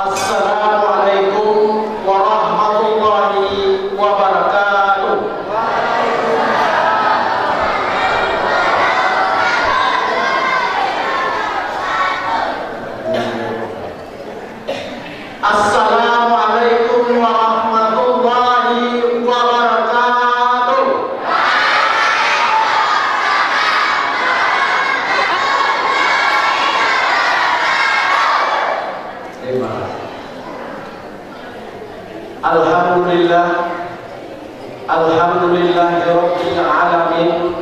Assalamualaikum warahmatullahi wabarakatuh. Assalamualaikum warahmatullahi wabarakatuh. Alhamdulillah, alhamdulillahirabbil alamin.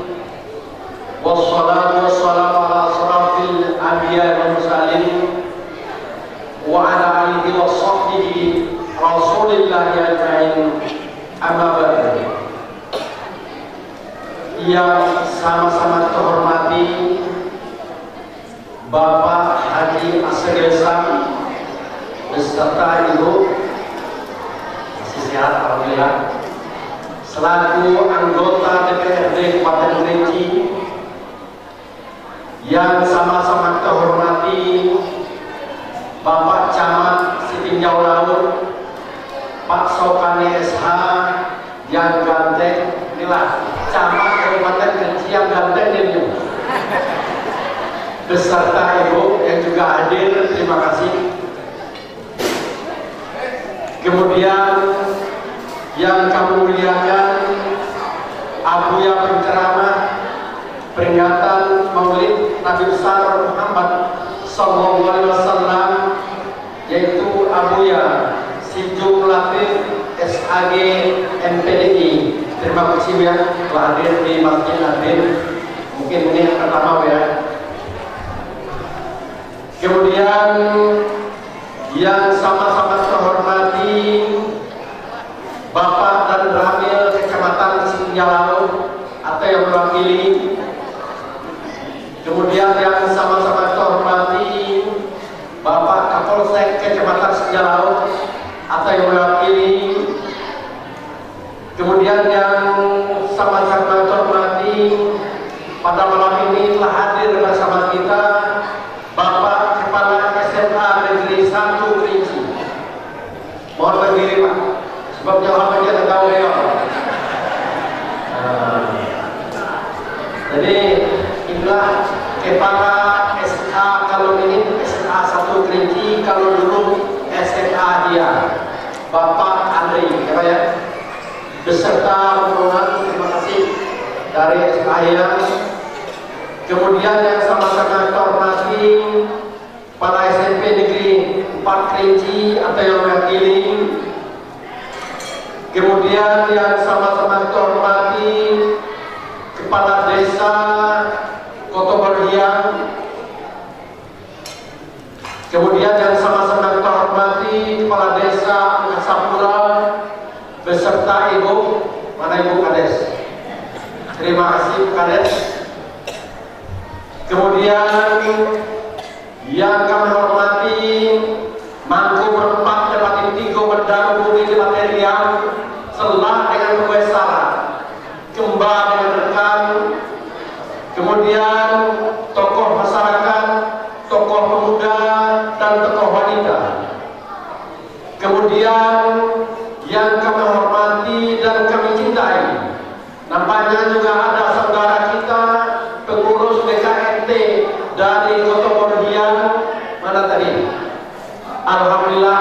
Wassalatu wassalamu ala asrafil anbiya'i wal mursalin wa ala alihi washabbihi rasulillahi ajma'in. Amma ba'du. Yang sama-sama terhormati Bapak Haji Asegil Sam beserta Ibu, sehat alhamdulillah, selaku anggota DPRD Kabupaten Kerinci, yang sama-sama terhormati Bapak Camat Sitinjau Laut, Pak Sokani SH yang ganteng, inilah Camat Kabupaten Kerinci yang ganteng ini, beserta Ibu yang juga hadir, terima kasih. Kemudian yang kami muliakan, Abuya penceramah peringatan Maulid Nabi besar Muhammad Sallallahu Alaihi Wasallam, yaitu Abuya Sinjung Latif SAG MPDI. Terima kasih ya telah hadir di Masjid Adin. Mungkin ini yang pertama ya. Kemudian yang sama-sama terhormati Bapak dan Ramil Kecamatan Sitinjau Laut atau yang mewakili. Kemudian yang sama-sama terhormati Bapak Kapolsek Kecamatan Sitinjau Laut atau yang mewakili. Kemudian yang sama-sama terhormati pada malam ini telah hadir bersama kita Bapak Kepala SMA Negeri 1 Kerinci. Mohon berdiri Pak, sebab jawabannya tidak tahu ya. Jadi inilah Kepala SA, kalau ini SMA 1 Kerinci, kalau dulu SMA dia Bapak Andri ya, beserta rombongan. Terima kasih dari SMA ya. Kemudian yang sama-sama terhormati Kepala SMP Negeri 4 Kerinci atau yang mewakili. Kemudian yang sama-sama terhormati Kepala Desa Kotoberhiang. Kemudian yang sama-sama terhormati Kepala Desa Angkasapura beserta Ibu, mana Ibu Kades? Terima kasih Bu Kades. Kemudian yang kami hormati Mangku berempat dapat tigo berdaru bumi di material selah dengan pembesar kembali dengan rekan. Kemudian tokoh masyarakat, tokoh pemuda dan tokoh wanita. Kemudian yang kami hormati dan kami cintai, nampaknya juga ada saudara kita pengurus BKNT dari Kota Borhiang. Mana tadi? Alhamdulillah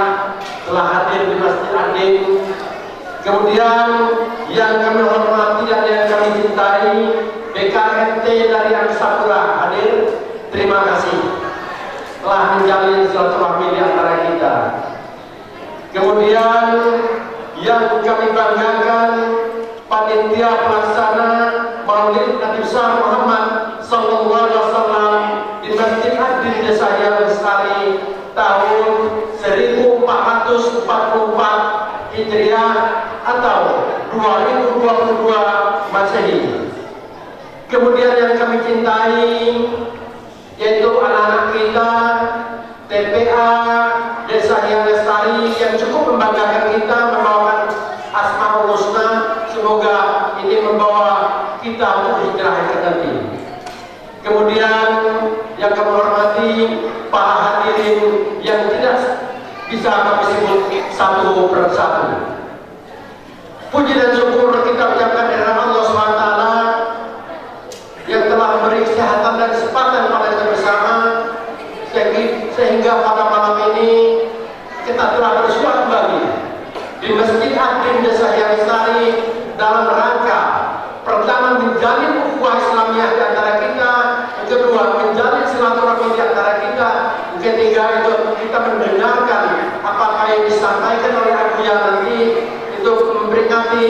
telah hadir di Masjid Adin. Kemudian yang kami hormati dan yang kami cintai BKNT dari Angkasapura hadir. Terima kasih telah menjalin silaturahmi di antara kita. Kemudian yang kami banggakan panitia pelaksana Maulid Nabi besar Muhammad Sallallahu Alaihi Wasallam di Masjid Adin Desa Yang Lestari tahun 1444 Hijriah atau 2022 Masehi. Kemudian yang kami cintai yaitu anak-anak kita TPA Desa Yang Lestari yang cukup membanggakan kita, membawakan Asmaul Husna. Semoga ini membawa kita untuk hijrah yang nanti. Kemudian yang kami hormati para hadirin yang tidak bisa kami sebut satu persatu. Puji dan syukur kita ucapkan kepada Allah SWT yang telah memberi kesehatan dan kesempatan pada kita bersama, sehingga pada malam ini kita telah bersua kembali di Masjid Ad-Din Desa Hyang Lestari dalam rangka pertama menjalin ukhuwah Islamiyah di antara kita, yang kedua menjalin silaturahmi di antara kita, yang ketiga itu kita mendengarkan apakah yang disampaikan oleh Abu Yan nanti itu memperingati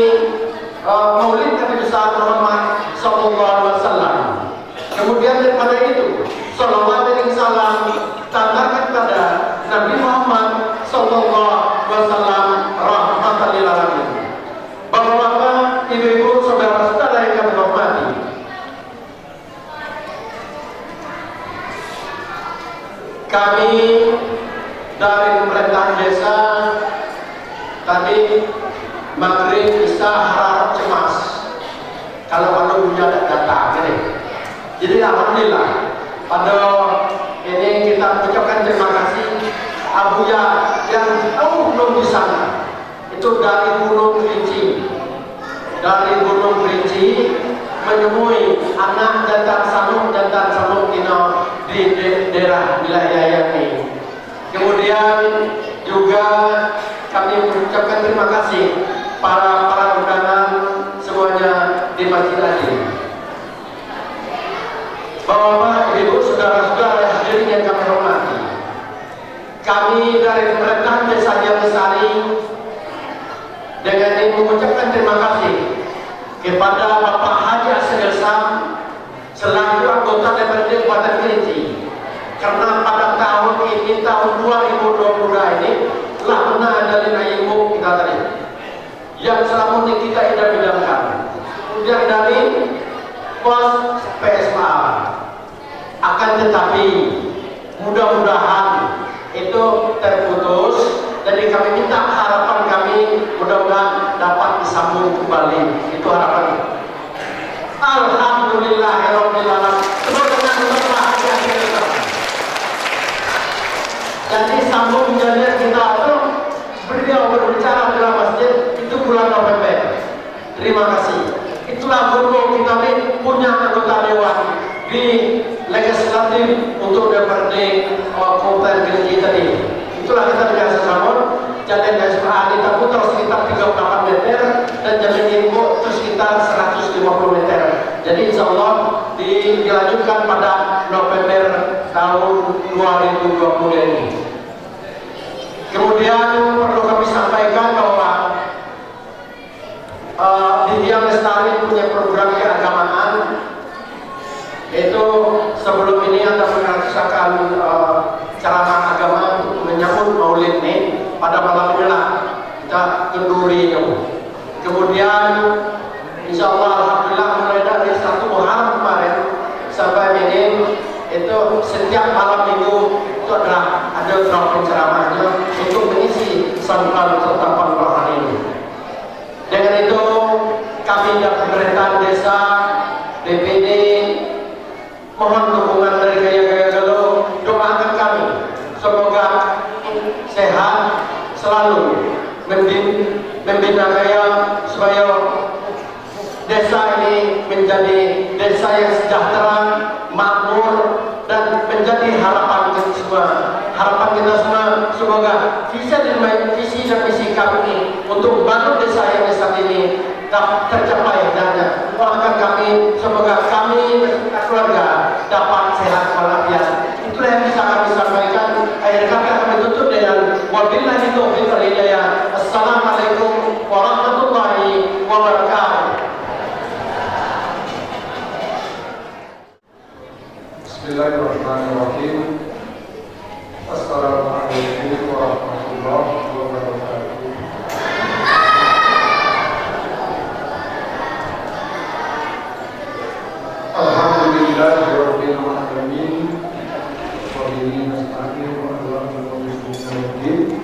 Maulid Nabi besar Muhammad Sallallahu Alaihi Wasallam. Kemudian daripada itu, Sallallahu Alaihi Wasallam tandakan pada Nabi Muhammad Sallallahu Alaihi Wasallam rahmatan lil alamin. Bapak-bapak, ibu-ibu, saudara-saudara yang kami hormati, kami dari pemerintahan desa tadi maghrib bisa harap cemas kalau punya data gini. Jadi alhamdulillah pada ini kita ucapkan terima kasih Abuya yang jauh belum di sana. Itu dari Gunung Kerinci, menemui anak jantan Sanuk di daerah wilayah ini. Kemudian juga kami mengucapkan terima kasih para undangan semuanya di Masjid Ad-Din. Bapak, Ibu, saudara-saudara hadirin yang kami hormati, kami dari pemerintahan Desa Hyang Lestari dengan ini mengucapkan terima kasih kepada Bapak Haji Asril Sam selaku anggota DPRD Kabupaten Kerinci, karena pada tahun ini, tahun 2022 ini telah menandalin ilmu kita tadi yang selama ini kita idam-idamkan. Kemudian dari pos PSA, akan tetapi mudah-mudahan itu terputus. Jadi kami minta harapan kami mudah-mudahan dapat disambung kembali. Itu harapan. Alhamdulillahirabbil alamin. Semoga dengan bahagia kita. Jadi sambung jalan kita itu beliau berbicara dalam masjid itu bulan November. Terima kasih. Itulah guru kita ini punya anggota dewan di legislatif untuk DPRD Kabupaten Kerinci tadi. Itulah kita biasa sambung. Jalan Nasional kita putar sekitar 38 meter dan jalan info itu sekitar 150 meter. Jadi insya Allah dilanjutkan pada November tahun 2020 ini. Kemudian perlu kami sampaikan bahwa di Hyang Lestari punya program keagamaan. Itu sebelum ini Anda merasakan ceramah agama untuk menyambut Maulid ini pada malam ini lah kita kenduri. Kemudian insya Allah alhamdulillah mulai dari 1 Muharram kemarin sampai ini itu setiap malam minggu itu adalah ada drop ceramahnya untuk mengisi santapan rohani ini. Dengan itu kami dari pemerintahan desa, DPD mohon dukungan dari Gaya Galuh, doakan kami semoga sehat selalu, membina Gaya supaya desa ini menjadi desa yang sejahtera, makmur, dan menjadi harapan kita semua. Harapan kita semua semoga visi dan misi kami ini untuk membangun desa yang desa ini tercapai dan doakan kami semoga kami keluarga dapat sehat walafiat. Itulah yang bisa kami sampaikan. Akhir kami akan tutup dengan wabillahi taufiq wal hidayah. Assalamualaikum warahmatullahi wabarakatuh. Bismillahirrahmanirrahim. Assalamualaikum warahmatullahi wabarakatuh. Alhamdulillahirabbil alamin. Wa bihi nasta'in wa ala alihi wa sahbihi.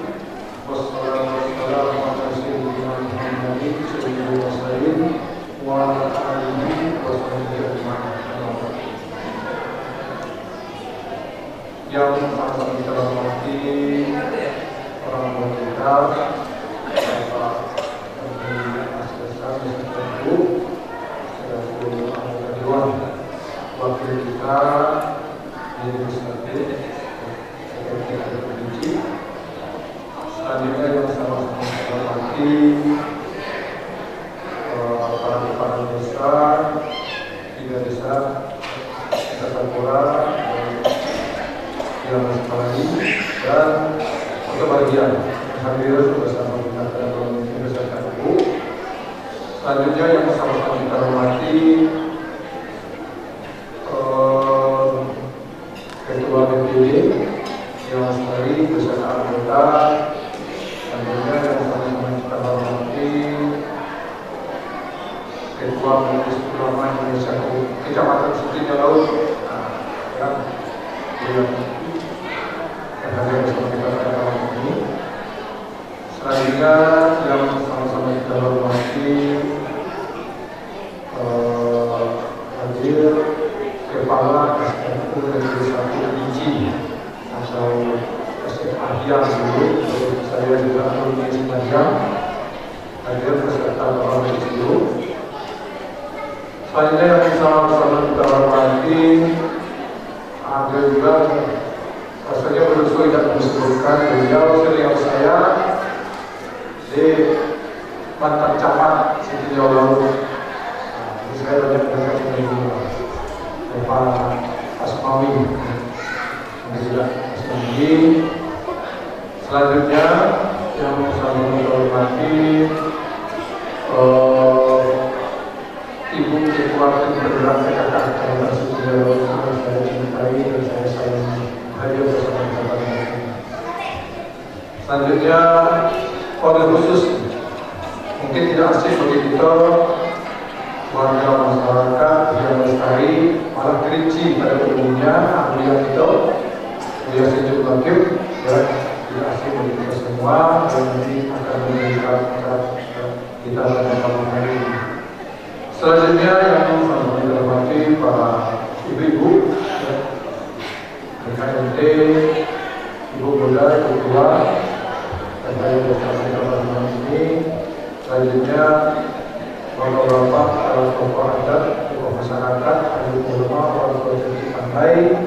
Bapak Menteri Asesor Tentu, selaku anggota Dewan, wakil kita di Legislatif, Sekretariat Provinsi. Selanjutnya yang sama-sama kita hormati para kepala desa, 3 desa, Desa Sapura, yang sekali dan kebahagiaan hadir bersama kita dalam Desa Kabu. Selanjutnya yang sama-sama kita hormati Ketua BPD yang sekali beserta anggota. Selanjutnya yang sama-sama kita hormati Ketua Majelis Ulama Indonesia Kecamatan Sudirman Laut yang hadir bersama kita pada malam ini. Selanjutnya yang sama-sama kita hormati hadir Kepala SMU Negeri 1 Provinsi atau SMA Hiang dulu, saya juga alumni Sepanjang hadir beserta Bapak Presiden. Selanjutnya yang sama-sama kita hormati ada juga, rasanya berusaha tidak disebutkan, beliau senior saya di mantan camat Sudirman Laut. Saya banyak dekat dengan Pak Asmawi, juga Asmawi. Selanjutnya yang sama kita hormati Ibu Ketua Tim Bergerak PKK Kecamatan Sudirman Laut, saya cintai dan saya sayangi, hadir bersama kita. Selanjutnya wabil khusus, mungkin tidak asing bagi kita warga masyarakat yang lestari, malah kerinci pada umumnya, beliau itu beliau sejuk bakir, ya, tidak asing bagi kita semua, dan nanti akan memberikan kita pada malam hari ini. Selanjutnya yang sama kita hormati para ibu-ibu, ya, BKMT, Ibu Muda, Ibu Tua, dan saya bersama kita pada malam ini. Selanjutnya Bapak-bapak, para tokoh adat, tokoh masyarakat, ahli ulama, para provinsi pantai,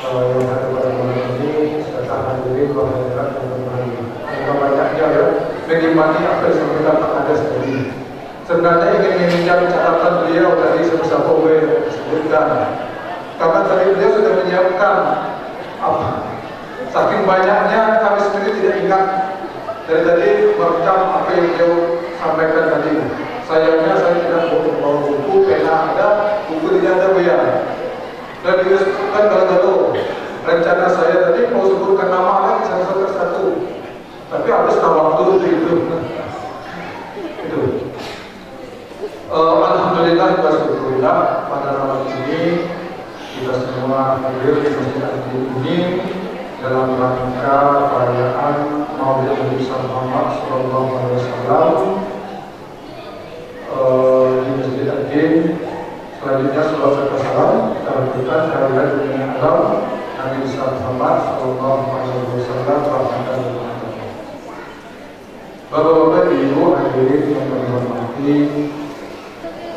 yang ada pada malam ini, serta hadirin, hadirat dan berbahagia. Ada banyaknya ya, menikmati apa yang disampaikan Pak Kades tadi. Sebenarnya ingin meminjam catatan beliau tadi sebesar Kowe sebutkan, karena tadi beliau sudah menyiapkan apa? Saking banyaknya kami sendiri tidak ingat. Dari tadi merekam apa yang beliau sampaikan tadi. Sayangnya saya tidak bawa buku, pena ada, buku tidak ada bayar. Dan disebutkan galau-galau. Rencana saya tadi mau sebutkan nama lagi satu persatu, tapi habis waktu itu. Itu. Alhamdulillah, alhamdulillah pada malam ini kita semua hadir di masjid ini dalam rangka perayaan Maulid Nabi Muhammad Sallallahu Alaihi Wasallam di Masjid Al-Din. Selanjutnya salawat dan salam kita lakukan hari dunia alam Nabi Muhammad Sallallahu Alaihi Wasallam. Bapak-bapak, ibu hadirin yang kami hormati,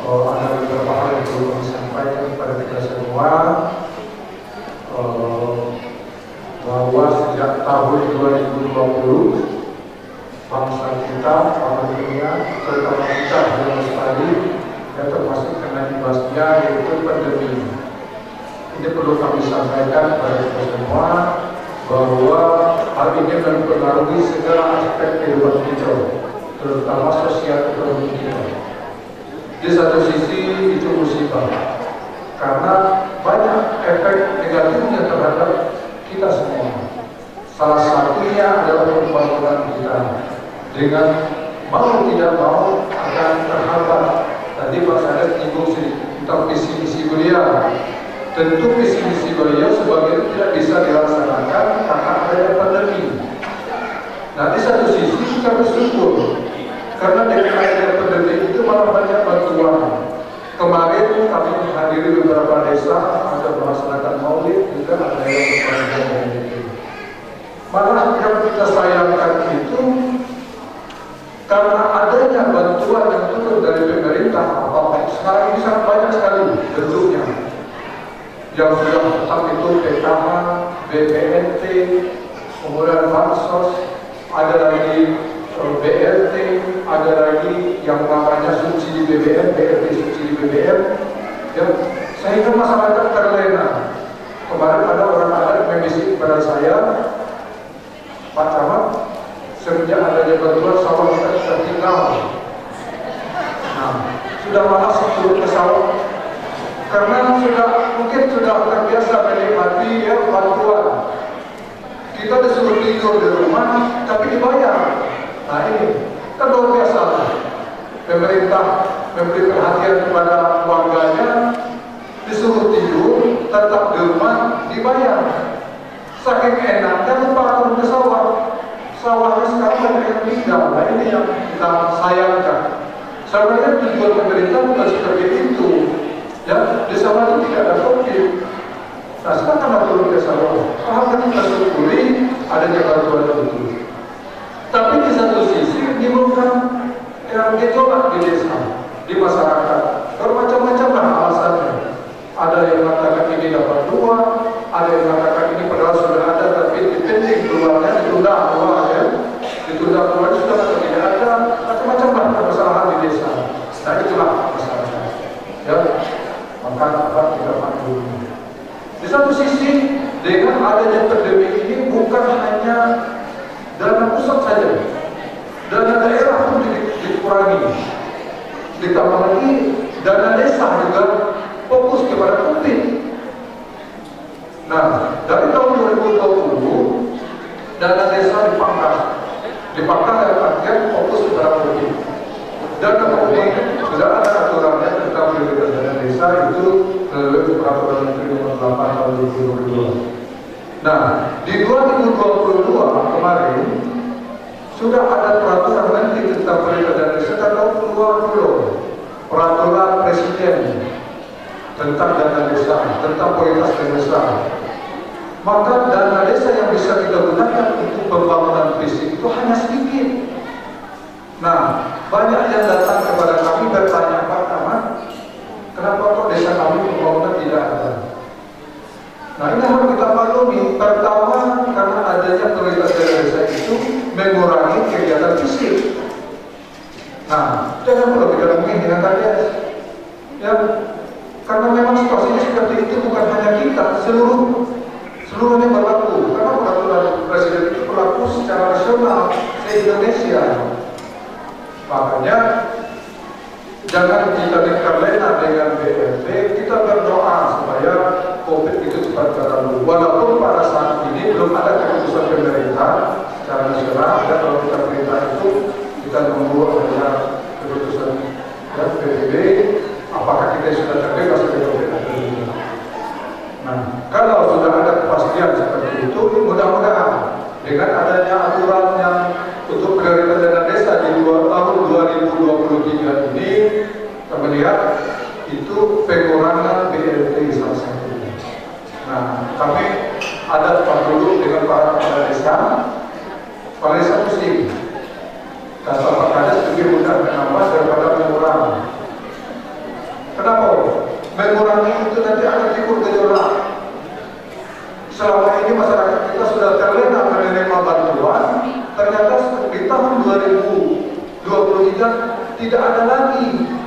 ada beberapa hal yang perlu kami sampaikan kepada kita semua. Bahwa sejak tahun 2020 bangsa kita, bangsa dunia, terutama kita yang lestari yang termasuk kena imbasnya yaitu pandemi. Ini perlu kami sampaikan kepada kita semua bahwa hal ini mempengaruhi segala aspek kehidupan kita, terutama sosial ekonomi kita. Di satu sisi itu musibah, karena banyak efek negatifnya terhadap kita semua. Salah satunya adalah pembangunan kita dengan mau tidak mau akan terhambat. Tadi Pak Sanes menyinggung tentang visi misi beliau. Tentu visi misi beliau sebagian tidak bisa dilaksanakan karena adanya pandemi. Nah, di satu sisi kita bersyukur karena dengan adanya pandemi itu malah banyak bantuan. Kemarin kami menghadiri beberapa desa ada melaksanakan maulid, juga ada yang berpandang. Malah yang kita sayangkan itu karena adanya bantuan yang turun dari pemerintah, apa sekarang ini sangat banyak sekali bentuknya. Yang sudah tetap itu PKH, BPNT, kemudian bansos, ada lagi BLT, ada lagi yang namanya subsidi BBM, BLT subsidi BBM. Ya, sehingga masyarakat terlena. Kemarin ada orang adat membisik kepada saya, Pak Camat, semenjak adanya bantuan sawah kita tertinggal. Nah, sudah malas turun ke sawah karena mungkin sudah terbiasa menikmati ya bantuan. Kita disuruh tidur di rumah, tapi dibayar. Nah ini kan luar biasa. Pemerintah memberi perhatian kepada warganya, disuruh tidur, tetap di rumah, dibayar. Saking enaknya lupa turun ke sawah. Sawahnya sekarang banyak yang tinggal. Nah ini yang kita sayangkan. Sebenarnya tujuan pemerintah bukan seperti itu. Ya, di sawah itu tidak ada COVID. Nah sekarang karena turun ke sawah, alhamdulillah kita syukuri adanya bantuan itu. Tapi di satu sisi menimbulkan yang gejolak di desa, di masyarakat. Bermacam-macam lah alasannya. Ada yang mengatakan ini dapat dua, ada yang mengatakan ini padahal sudah ada tapi dipending keluarnya, ditunda keluar ya, ditunda keluar sudah atau tidak ada, macam-macam lah permasalahan di desa. Nah itulah masalahnya. Ya, maka apa kita pandu. Di satu sisi dengan adanya pandemi ini bukan hanya dana pusat saja, dana daerah pun dikurangi. Ditambah lagi dana desa juga fokus kepada COVID. Nah, dari tahun 2020 dana desa dipangkas dalam artian fokus kepada COVID. Dana COVID sudah ada aturannya tentang prioritas dana desa itu melalui peraturan Menteri Nomor 8 Tahun 2022. Nah, di 2022 kemarin sudah ada peraturan Menteri tentang prioritas dana desa tahun 2020, peraturan Presiden tentang dana desa, tentang prioritas dana desa. Maka dana desa yang bisa kita gunakan untuk pembangunan fisik itu hanya sedikit. Nah, banyak yang datang kepada kami bertanya, Pak Camat, kenapa kok desa kami pembangunan tidak ada? Nah, ini harus kita maklumi. Pertama, karena adanya prioritas dana desa itu mengurangi kegiatan fisik. Nah, jangan perlu kita menginginkan KDS. Ya, karena memang situasinya seperti itu bukan hanya kita, seluruhnya berlaku. Karena peraturan Presiden itu berlaku secara nasional se-Indonesia. Makanya jangan kita terlena dengan BLT, kita berdoa supaya COVID itu cepat berlalu. Walaupun pada saat ini belum ada keputusan pemerintah secara nasional, dan kalau kita perintah itu kita menunggu adanya keputusan dan PBB. Apakah kita sudah terbebas dari COVID atau tidak? Nah, kalau sudah ada kepastian seperti itu, mudah-mudahan dengan adanya aturan yang untuk prioritas dana desa di tahun 2023 ini, kita melihat itu pengurangan BLT salah satunya. Nah, kami ada dulu dengan para kepala desa pusing. Kata Pak Kades lebih mudah menambah daripada mengurangi. Kenapa? Mengurangi itu nanti akan timbul gejolak. Selama ini masyarakat kita sudah terlena menerima bantuan, ternyata di tahun 2023 tidak ada lagi.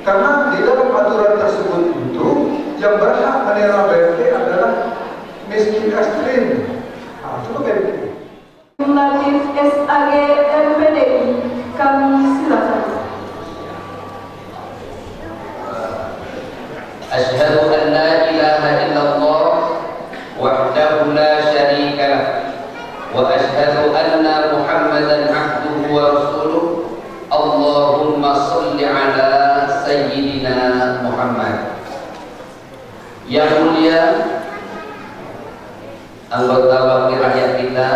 Karena di dalam aturan tersebut itu yang berhak menerima BLT adalah miskin ekstrim. Nah, coba kayak gitu. Kumulatif SAG LPDI, kami silakan. Asyhadu an la ilaha illallah wahdahu la syarika lah wa asyhadu anna Muhammadan abduhu wa rasuluh. Allahumma shalli ala sayyidina Muhammad. Yang mulia anggota wakil rakyat kita,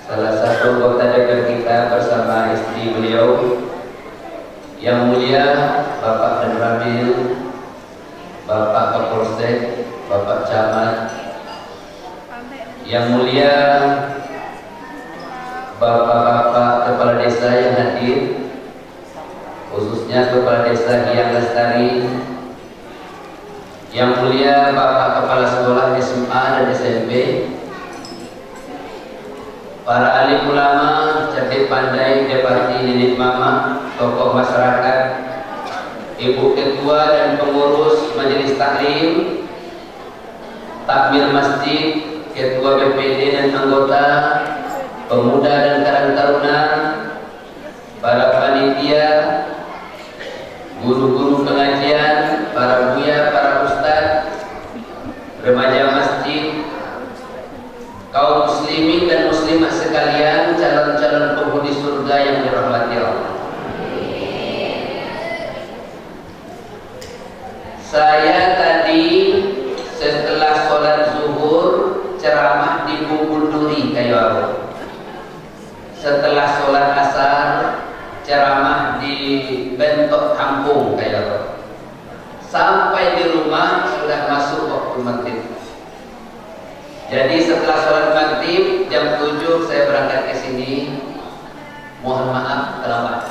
salah satu anggota DPR kita bersama istri beliau, yang mulia Bapak Dan Ramil, Bapak Kapolsek, Bapak Camat, Yang mulia Bapak-bapak kepala desa yang hadir, khususnya kepala desa Hyang Lestari, yang mulia Bapak kepala sekolah SMA dan SMP, para alim ulama, cerdik pandai, depati, nenek mama, tokoh masyarakat, ibu ketua dan pengurus majelis taklim, takmir masjid, ketua BPD dan anggota, pemuda dan karang taruna, para panitia, guru-guru pengajian, para buya, para ustadz, remaja masjid, kaum muslimin dan muslimat sekalian, calon-calon penghuni surga yang dirahmati Allah. Saya tadi setelah sholat zuhur ceramah di Bukunduri Kayu. Setelah sholat asar ceramah di Bentok Kampung Kayu. Sampai di rumah sudah masuk waktu maghrib. Jadi setelah sholat maghrib jam 7 saya berangkat ke sini. Mohon maaf terlambat.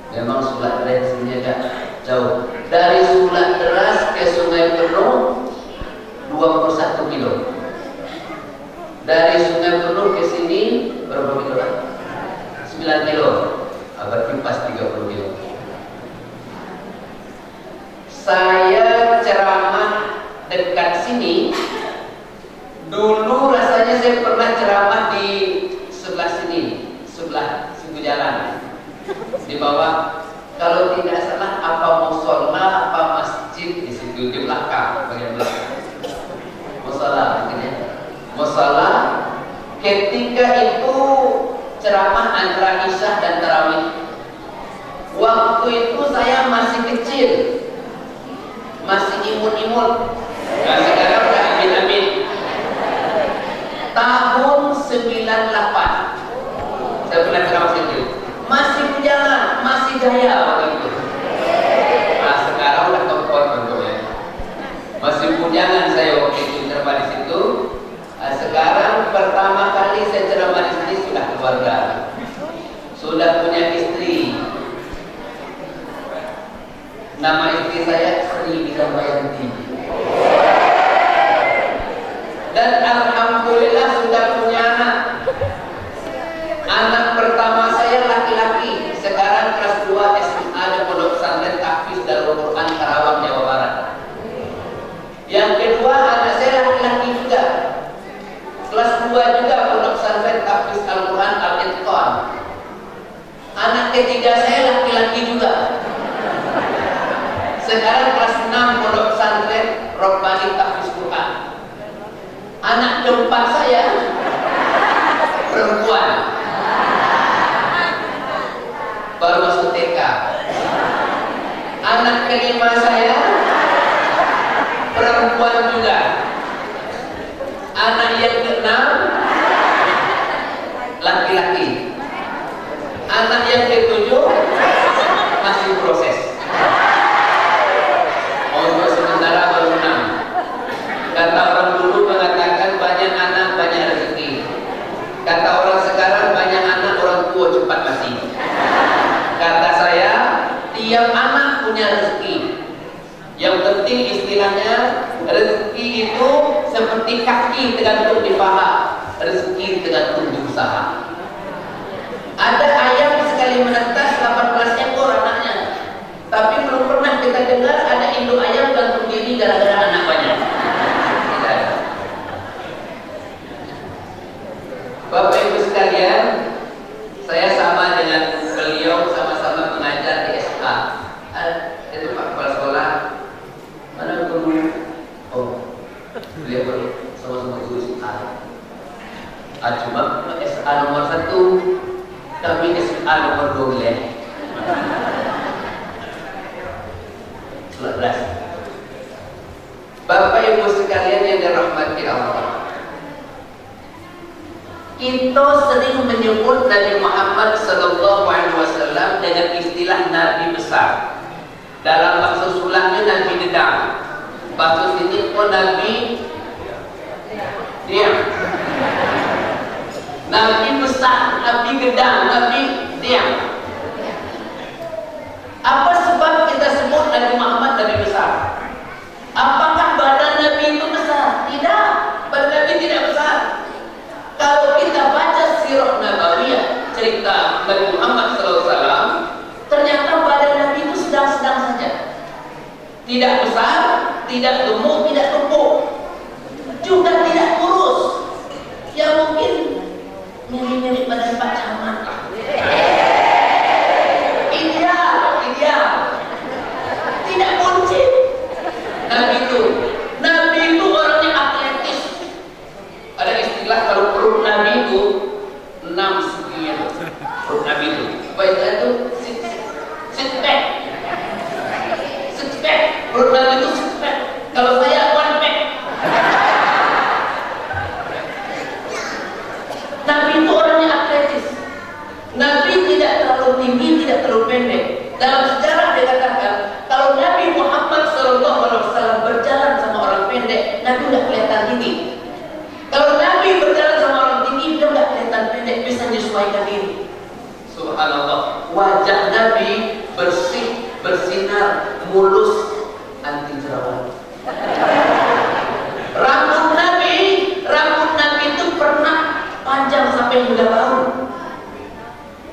Memang Sulat dari sini agak jauh. Dari Sulat Deras ke Sungai Penuh 21 kilo. Dari Sungai Penuh ke sini berapa kilo? 9 kilo. Berarti pas 30 kilo. Saya ceramah dekat sini. Dulu rasanya saya pernah ceramah di sebelah sini, sebelah situ jalan. Di bawah, kalau tidak salah apa musola, apa masjid di situ di belakang, bagian belakang. Musola, begini. Musola. Ketika itu ceramah antara Isya dan Tarawih. Waktu itu saya masih kecil, masih imut-imut. Nah, sekarang udah amin-amin. Tahun 98 saya pernah ceramah sendiri. Masih berjalan, masih jaya waktu itu. Nah, sekarang udah kempot bentuknya. Masih bujangan saya waktu itu ceramah di situ. Nah, sekarang pertama kali saya ceramah di sini sudah keluarga, sudah punya istri. Nama istri saya Sri Widamayanti. Dan alhamdulillah sudah punya anak. Anak pertama saya laki-laki, sekarang kelas 2 SMA di Pondok Pesantren Tahfiz Darul Quran Karawang, Jawa Barat. Yang kedua anak saya laki-laki juga, kelas 2 juga Pondok Pesantren Tahfiz Al-Quran Al-Itqan. Anak ketiga saya laki-laki juga, sekarang kelas 6 Pondok Pesantren Robbani Tahfiz Quran. Anak keempat saya perempuan, baru masuk TK. Anak kelima saya perempuan juga. Anak yang keenam laki-laki. Anak yang ketujuh masih proses. Untuk sementara baru 6. Kata orang dulu mengatakan banyak anak banyak rezeki. Kata orang sekarang banyak anak orang tua cepat mati. Kata saya tiap anak punya rezeki. Yang penting istilahnya rezeki itu seperti kaki tergantung di paha, rezeki tergantung di usaha. Ada ayam sekali menetas 18 ekor anaknya, tapi belum pernah kita dengar ada induk ayam gantung diri gara-gara anak banyak. Tidak ada. Bapak Ibu sekalian, saya sama dengan beliau, sama-sama mengajar di SMA. Itu Pak Kepala Sekolah. Mana guru? Oh, beliau sama-sama guru SMA. Cuma SMA nomor 1, kami SMA nomor 12. 11. Bapak Ibu sekalian yang dirahmati Allah, kita sering menyebut Nabi Muhammad SAW dengan istilah Nabi besar. Dalam bahasa sulangnya Nabi Dedang, bahasa sini pun Nabi Diam. Nabi besar, Nabi gedang, Nabi diam. Apa sebab kita sebut Nabi Muhammad Nabi besar? Apakah badan Nabi itu besar? Tidak, badan Nabi tidak besar. Kalau kita baca sirah Nabawiyah, cerita Nabi Muhammad SAW, ternyata badan Nabi itu sedang-sedang saja. Tidak besar, tidak gemuk, tidak tumpuk, juga tidak kurus. Ya mungkin mirip-mirip badan Pak Camat. Ideal. Tidak buncit. Nabi itu orangnya atletis. Ada istilah kalau perut Nabi itu 6 sekian. Perut Nabi itu. Baik itu six pack. Perut Nabi itu six pack. Kalau saya one pack. Nabi itu orangnya atletis. Nabi tidak terlalu tinggi, tidak terlalu pendek. Dalam sejarah dikatakan kalau Nabi Muhammad SAW berjalan sama orang pendek, Nabi udah kelihatan tinggi. Kalau Nabi berjalan sama orang tinggi, dia udah kelihatan pendek, bisa menyesuaikan diri. Subhanallah. Wajah Nabi bersih, bersinar, mulus, anti jerawat. Rambut Nabi itu pernah panjang sampai 3 tahun.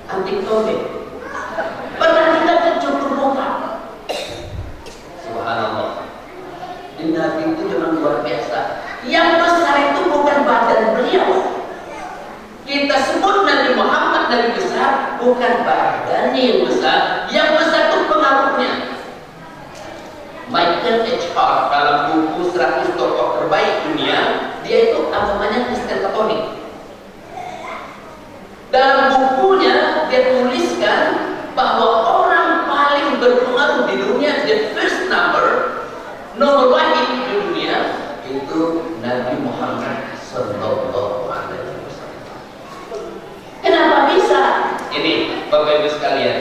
Anti tobek. Pernah kita kecukur muka. Subhanallah. Nabi itu memang luar biasa. Yang besar itu bukan badan beliau. Kita sebut Nabi Muhammad Nabi besar, bukan badannya yang besar. Yang besar itu pengaruhnya. Michael H. Hart dalam buku 100 tokoh terbaik dunia, dia itu agamanya Kristen Katolik. Dalam bukunya dia tuliskan bahwa orang paling berpengaruh di dunia, the first nomor 1 di dunia itu Nabi Muhammad Sallallahu Alaihi Wasallam. Kenapa bisa? Ini Bapak Ibu sekalian,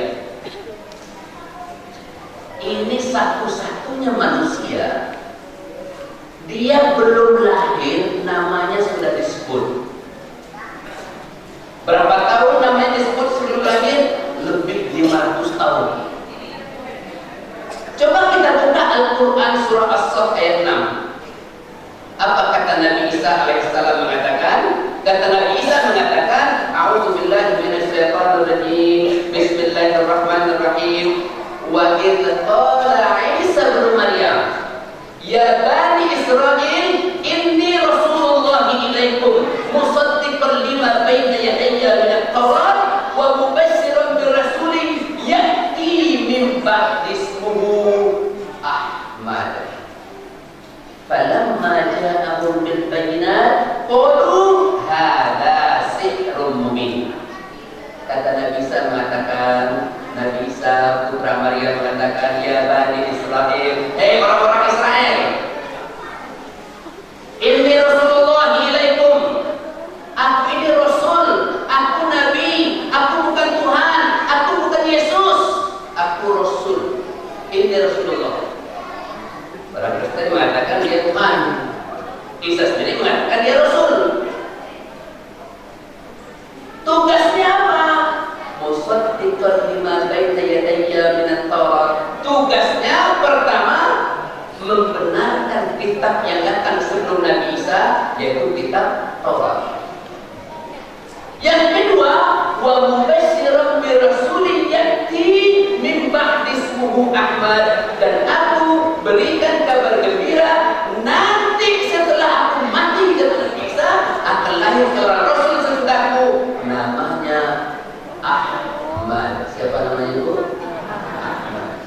ini satu-satunya manusia, dia belum lahir namanya sudah disebut. Berapa tahun namanya disebut sebelum lahir? Lebih 500 tahun. Coba kita buka Al-Quran surah As-Saff ayat 6. Apa kata Nabi Isa alaihissalam mengatakan? Kata Nabi Isa mengatakan, A'udzubillahi minasyaitonir rajim. Bismillahirrahmanirrahim. Wa idz qala Isa bin Maryam, ya bani Israil, inni Rasulullah ilaikum musaddiqan lima baina yadayya minat Taurat wa mubasyshiran bi rasulin ya'ti min ba'di ismuhu Ahmad. Falamma ja'ahum bil bayyinat qalu hadza sihrun mubin. Kata Nabi Isa mengatakan, Nabi Isa putra Maryam mengatakan, ya bani Israel, hei orang-orang Israel, inni Rasulullah ilaikum, aku ini Rasul, aku Nabi, aku bukan Tuhan, aku bukan Yesus, aku Rasul, ini Rasulullah. Orang Kristen mengatakan dia Tuhan, Isa sendiri mengatakan dia Rasul. Tugasnya apa? Musaddiqan lima baina yadayya minat Taurat. Tugasnya pertama membenarkan kitab yang datang sebelum Nabi Isa, yaitu kitab Taurat. Yang kedua, wa mubasysyiran bi rasulin ya'ti min ba'di ismuhu Ahmad, dan aku berikan kabar gembira nanti setelah aku mati dan Nabi Isa akan lahir seorang rasul sesudahku, namanya Ahmad. Siapa namanya itu? Ahmad.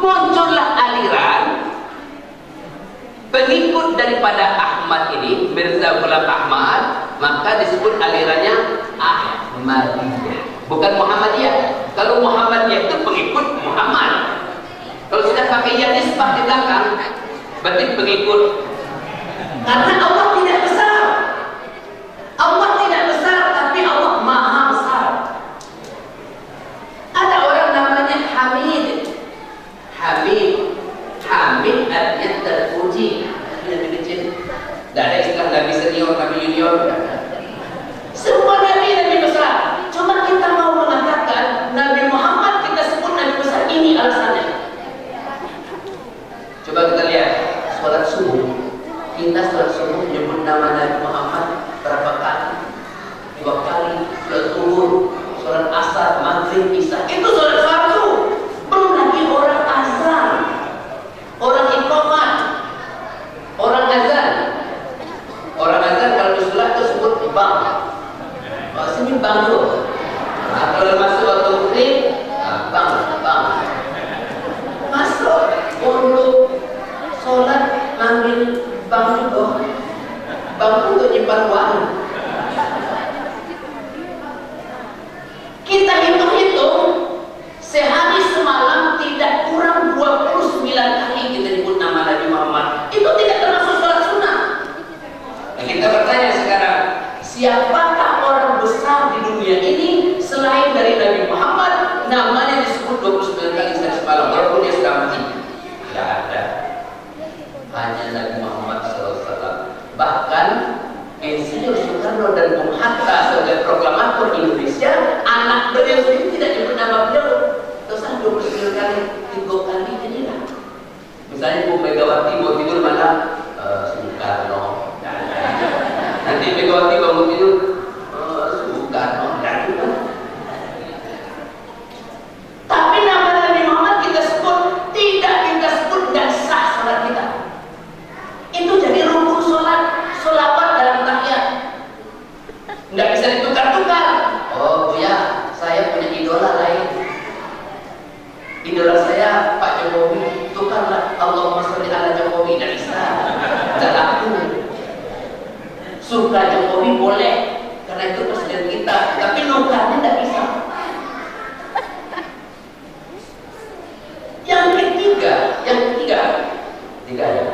Muncullah aliran pengikut daripada Ahmad ini, Mirza Ghulam Ahmad, maka disebut alirannya Ahmadiyah, bukan Muhammadiyah. Kalau Muhammadiyah itu pengikut Muhammad. Kalau sudah pakai ya nisbah di belakang, berarti pengikut. Karena Allah tidak besar. Allah tidak besar, tapi Allah maha besar. Ada orang namanya Hamid. Hamid artinya terpuji. Nabi kecil. Tidak ada istilah Nabi senior, Nabi bangkrut. Nah, kalau masuk waktu bukti, bang. Masuk untuk sholat ngambil bang juga. Bang untuk nyimpan uang. Kita hitung-hitung, sehari semalam tidak kurang 29 kali kita nyebut nama Nabi Muhammad. Itu tidak termasuk sholat sunnah. Nah, kita bertanya sekarang, siapakah orang besar di dunia ini selain dari Nabi Muhammad namanya disebut 29 kali sehari semalam walaupun dia sudah mati? Tidak ada. Hanya Nabi Muhammad SAW. Bahkan Insinyur Soekarno dan Bung Hatta sebagai proklamator Indonesia, anak beliau sendiri tidak nyebut nama beliau. Terus 29 kali, 3 kali inilah. Misalnya Bu Megawati mau tidur malam, Soekarno. Nanti Megawati bangun tidur, Soekarno. Tapi nama Nabi Muhammad kita sebut, tidak kita sebut dan sah salat kita. Itu jadi rukun sholawat dalam tahiyat. Nggak bisa ditukar-tukar. Oh ya, saya punya idola lain. Idola saya Pak Jokowi. Tukarlah Allahumma sholli ala Jokowi. Nggak bisa. Nggak laku. Suka Jokowi boleh, karena itu presiden kita. Tapi nukarnya nggak bisa. Yang ketiga ya.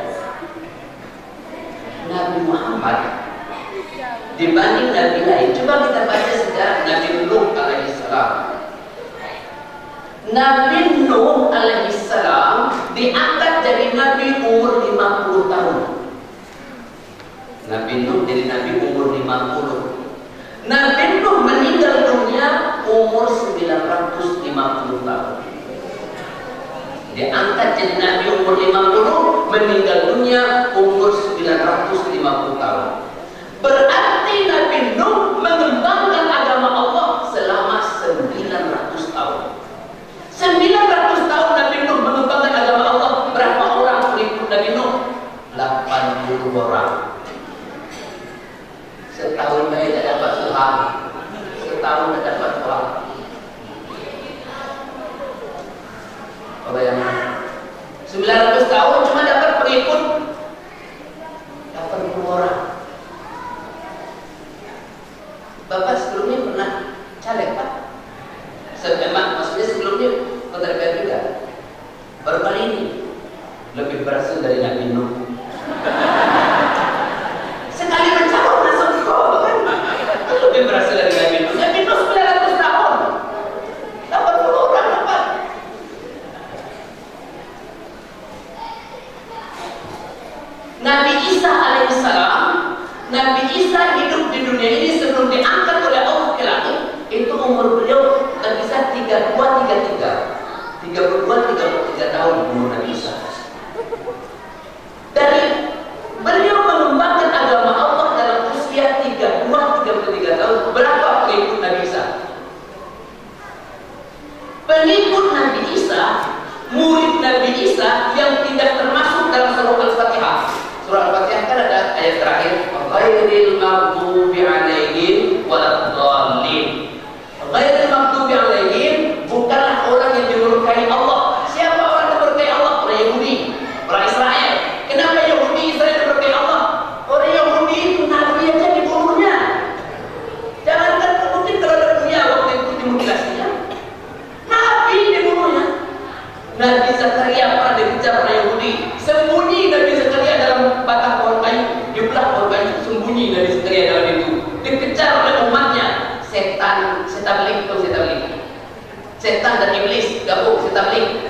Nabi Muhammad dibanding Nabi lain, coba kita baca sejarah Nabi Nuh alaihissalam. Nabi Nuh alaihissalam diangkat jadi Nabi umur 50 tahun. Nabi Nuh jadi Nabi umur 50. Nabi Nuh meninggal dunia umur 950 tahun. Diangkat jadi Nabi umur 50, meninggal dunia umur 950 tahun. Berarti Nabi Nuh mengembangkan agama Allah selama 900 tahun. 900 tahun Nabi Nuh mengembangkan agama Allah. Berapa orang pengikut Nabi Nuh? 80 orang. Setahun saya tidak dapat Tuhan. Setahun tidak dapat Tuhan. Bayangkan 900 tahun cuma dapat pengikut 80 orang. Bapak sebelumnya pernah caleg Pak? Maksudnya sebelumnya kontrak juga. Baru kali ini lebih berhasil dari Nabi Nuh. Sekali mencalon masuk sekolah kan? Lebih berhasil dari Nabi Nuh. Nabi Nuh 900 tahun. 80 orang dapat. Nabi Isa alaihissalam, Nabi Isa hidup di dunia ini sebelum diangkat oleh Allah ke langit. Itu umur beliau berkisar 32-33 tahun umur Nabi Isa. Dari beliau mengembangkan agama Allah dalam usia 32-33 tahun. Berapa pengikut Nabi Isa? Pengikut Nabi Isa, murid Nabi Isa yang tidak termasuk dalam surah Al-Fatihah. Surah Al-Fatihah kan ada ayat terakhir, ghairil maghdubi alaihim waladdallin. Ghairil maghdubi alaihim bukanlah orang yang dimurkai Allah. Siapa orang yang dimurkai Allah? Orang Yahudi, orang Israel. Kenapa Yahudi Israel dimurkai Allah? Orang Yahudi itu Nabi aja dibunuhnya. Jangankan mungkin kalau ada punya waktu itu dimutilasinya. Nabi dibunuhnya. Nabi Zakaria pernah dikejar orang Yahudi. Sembunyi Nabi Zakaria dalam batang pohon kayu, dibelah pohon kayu, sembunyi Nabi Zakaria dalam itu. Dikejar oleh umatnya. Setan belik. Setan dan iblis gabung, setan belik.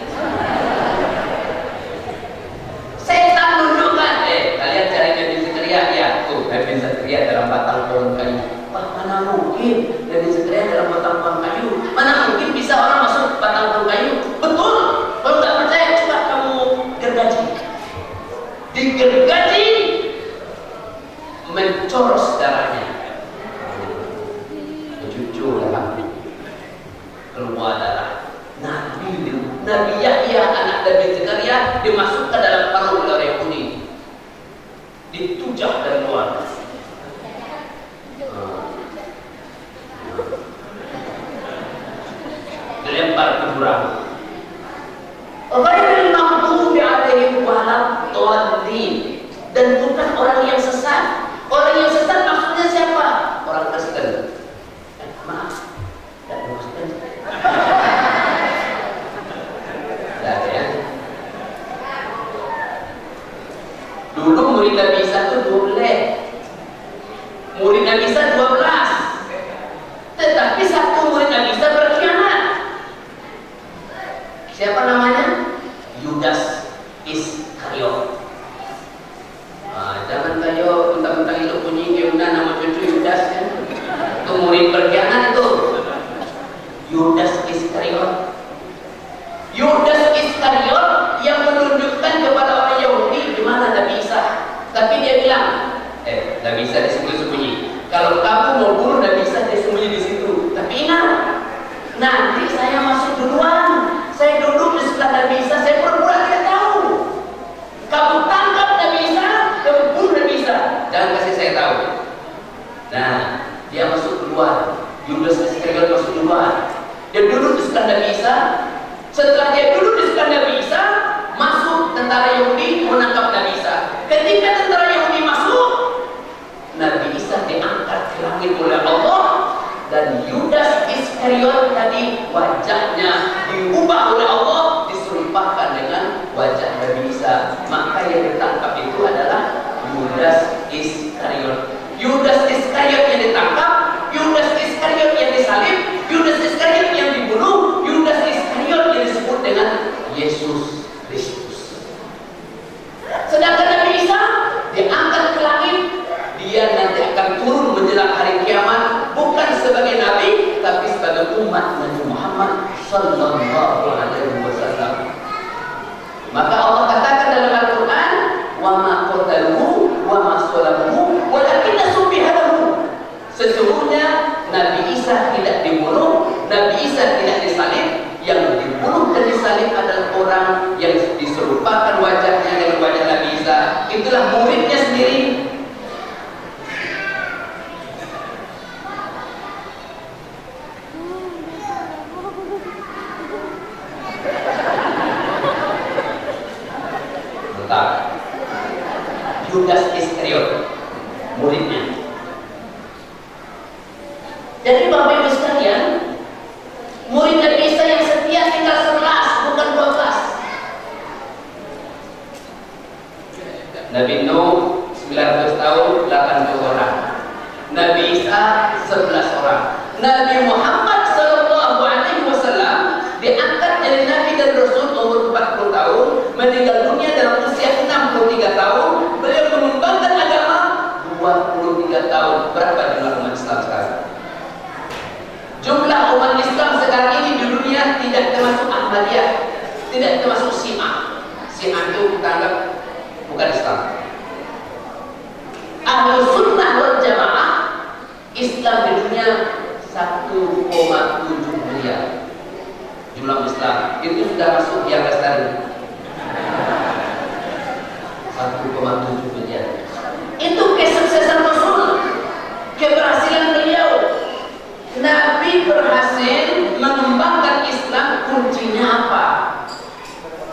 Setan menunjukkan, kalian cari Nabi Zakaria, ya tuh Nabi Zakaria dalam batang pohon kayu. Wah, mana mungkin Nabi Zakaria dalam batang pohon kayu? Mana mungkin bisa orang masuk batang pohon kayu? Betul. Kalau nggak percaya, coba kamu gergaji. Digergaji, mencoros darahnya. Jujur lah, keluar darah. Nabi Yahya anak Nabi Zakaria dimasukkan dalam karung oleh Yahudi, ditujah dari luar. duluan. Saya duduk di sebelah Nabi Isa, saya pura-pura tidak tahu. Kamu tangkap Nabi Isa, kamu bunuh Nabi Isa. Jangan kasih saya tahu. Nah, dia masuk keluar. Yudas Iskariot masuk keluar. Dia duduk di sebelah Nabi Isa. Setelah dia duduk di sebelah Nabi Isa, masuk tentara Yahudi menangkap Nabi Isa. Ketika tentara Yahudi masuk, Nabi Isa diangkat ke langit oleh Allah, dan Yudas Iskariot tadi wajahnya diubah oleh Allah, diserupakan dengan wajah Nabi Isa. Maka yang ditangkap itu adalah Yudas Iskariot. Yudas Iskariot yang ditangkap, Yudas Iskariot yang disalib, Yudas Iskariot yang dibunuh, Yudas Iskariot yang disebut dengan Yesus Kristus. Sedangkan Nabi Isa diangkat ke langit, dia nanti akan turun menjelang hari kiamat, bukan sebagai nabi, tapi sebagai umat Nabi Muhammad sallallahu alaihi wasallam. Maka Allah katakan dalam Al-Quran, wa ma qataluhu wa ma salabuhu walakinna subiha lahu. Sesungguhnya Nabi Isa tidak dibunuh, Nabi Isa tidak disalib. Yang dibunuh dan disalib adalah orang yang diserupakan wajahnya dengan wajah Nabi Isa. Itulah muridnya sendiri. Yudas Iskariot, muridnya. Jadi Bapak Ibu sekalian, murid Nabi Isa yang setia tinggal 11, bukan 12. Nabi Nuh 900 tahun 80 orang, Nabi Isa 11 orang. Nabi Muhammad sallallahu alaihi wasallam diangkat jadi nabi dan rasul umur 40 tahun, meninggal dunia dalam usia 63 tahun. Beliau mengembangkan agama 23 tahun. Berapa jumlah umat Islam sekarang? Jumlah umat Islam sekarang ini di dunia tidak termasuk Ahmadiyah, tidak termasuk Syiah. Syiah itu kita anggap bukan Islam. Ahlus Sunnah wal Jamaah, Islam di dunia 1,7 miliar. Jumlah Islam itu sudah masuk di atas tadi 1,7 miliar. Itu kesuksesan Rasul, keberhasilan beliau. Nabi berhasil mengembangkan Islam. Kuncinya apa?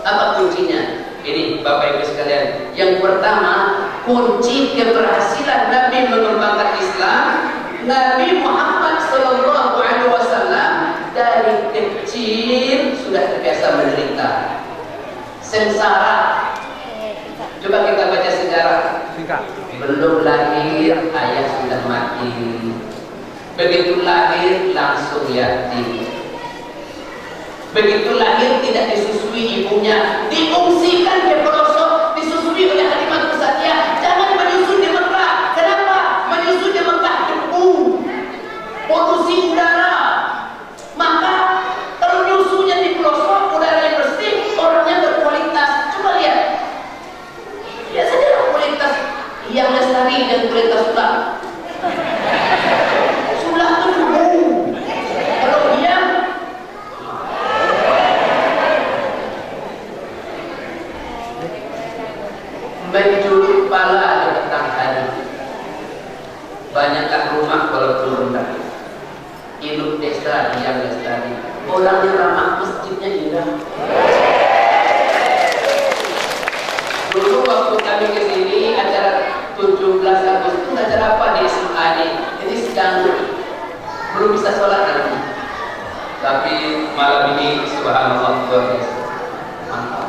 Apa kuncinya? Ini Bapak Ibu sekalian, yang pertama, kunci keberhasilan Nabi mengembangkan Islam, Nabi Muhammad SAW dari kecil sudah terbiasa menderita, sengsara. Coba kita baca sejarah. Belum lahir ayah sudah mati, begitu lahir langsung yatim, begitu lahir tidak disusui ibunya, diungsikan ke pelosok, disusui oleh Halimah Sa'diyah. Jangan menyusu di Mekah. Kenapa? Menyusu di Mekah debu, polusi udara. Maka kalau nyusunya di pelosok, udara yang bersih, orangnya berkualitas. Coba lihat, ya saja kualitas yang lestari dan kualitas ulang. Sulah itu debu. Kalau diam, menjulur kepala ada petang hari. Banyaklah rumah kalau turun tadi. Hidup desa yang lestari. Orangnya ramah, masjidnya indah. Dulu waktu kami ke sini acara 17 Agustus, acara apa di SMA ini? Ini sedang belum bisa sholat lagi. Tapi malam ini subhanallah luar biasa. Mantap.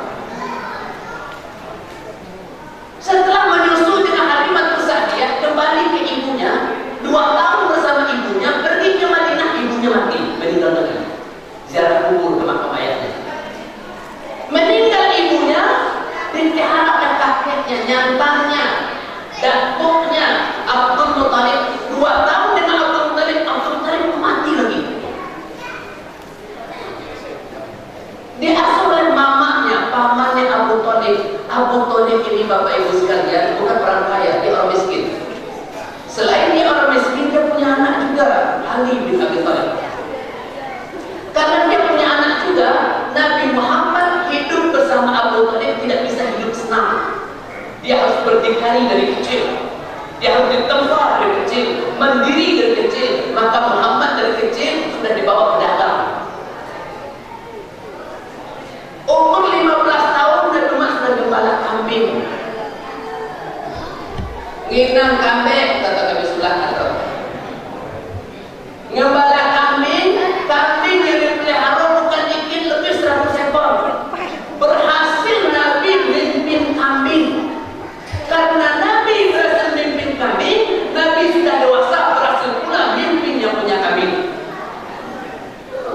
Setelah menyusul dengan Halimah Sa'diyah kembali ke ibunya, 2 tahun bersama ibunya, pergi ke Madinah, ibunya mati, meninggal dunia. Ziarah kubur ke makam ayahnya. Meninggal ibunya, dipelihara oleh kakeknya, nyantangnya, datuknya, Abdul Muthalib. 2 tahun dengan Abdul Muthalib mati lagi. Diasuh oleh mamanya, pamannya Abu Thalib. Abu Thalib ini Bapak Ibu sekalian bukan orang kaya, dia orang miskin. Selain dia orang miskin, dia Maka Muhammad dari kecil sudah dibawa pedagang. Umur 15 tahun dan Umar sudah gembala kambing. Nginang kambing, kata kami sulah atau ngembala kambing, kambing yang dipelihara bukan dikit, lebih 100 ekor. Berhasil Nabi memimpin kambing. Karena Nabi berhasil memimpin kambing, Nabi sudah dewasa berhasil pula mimpin yang punya kambing.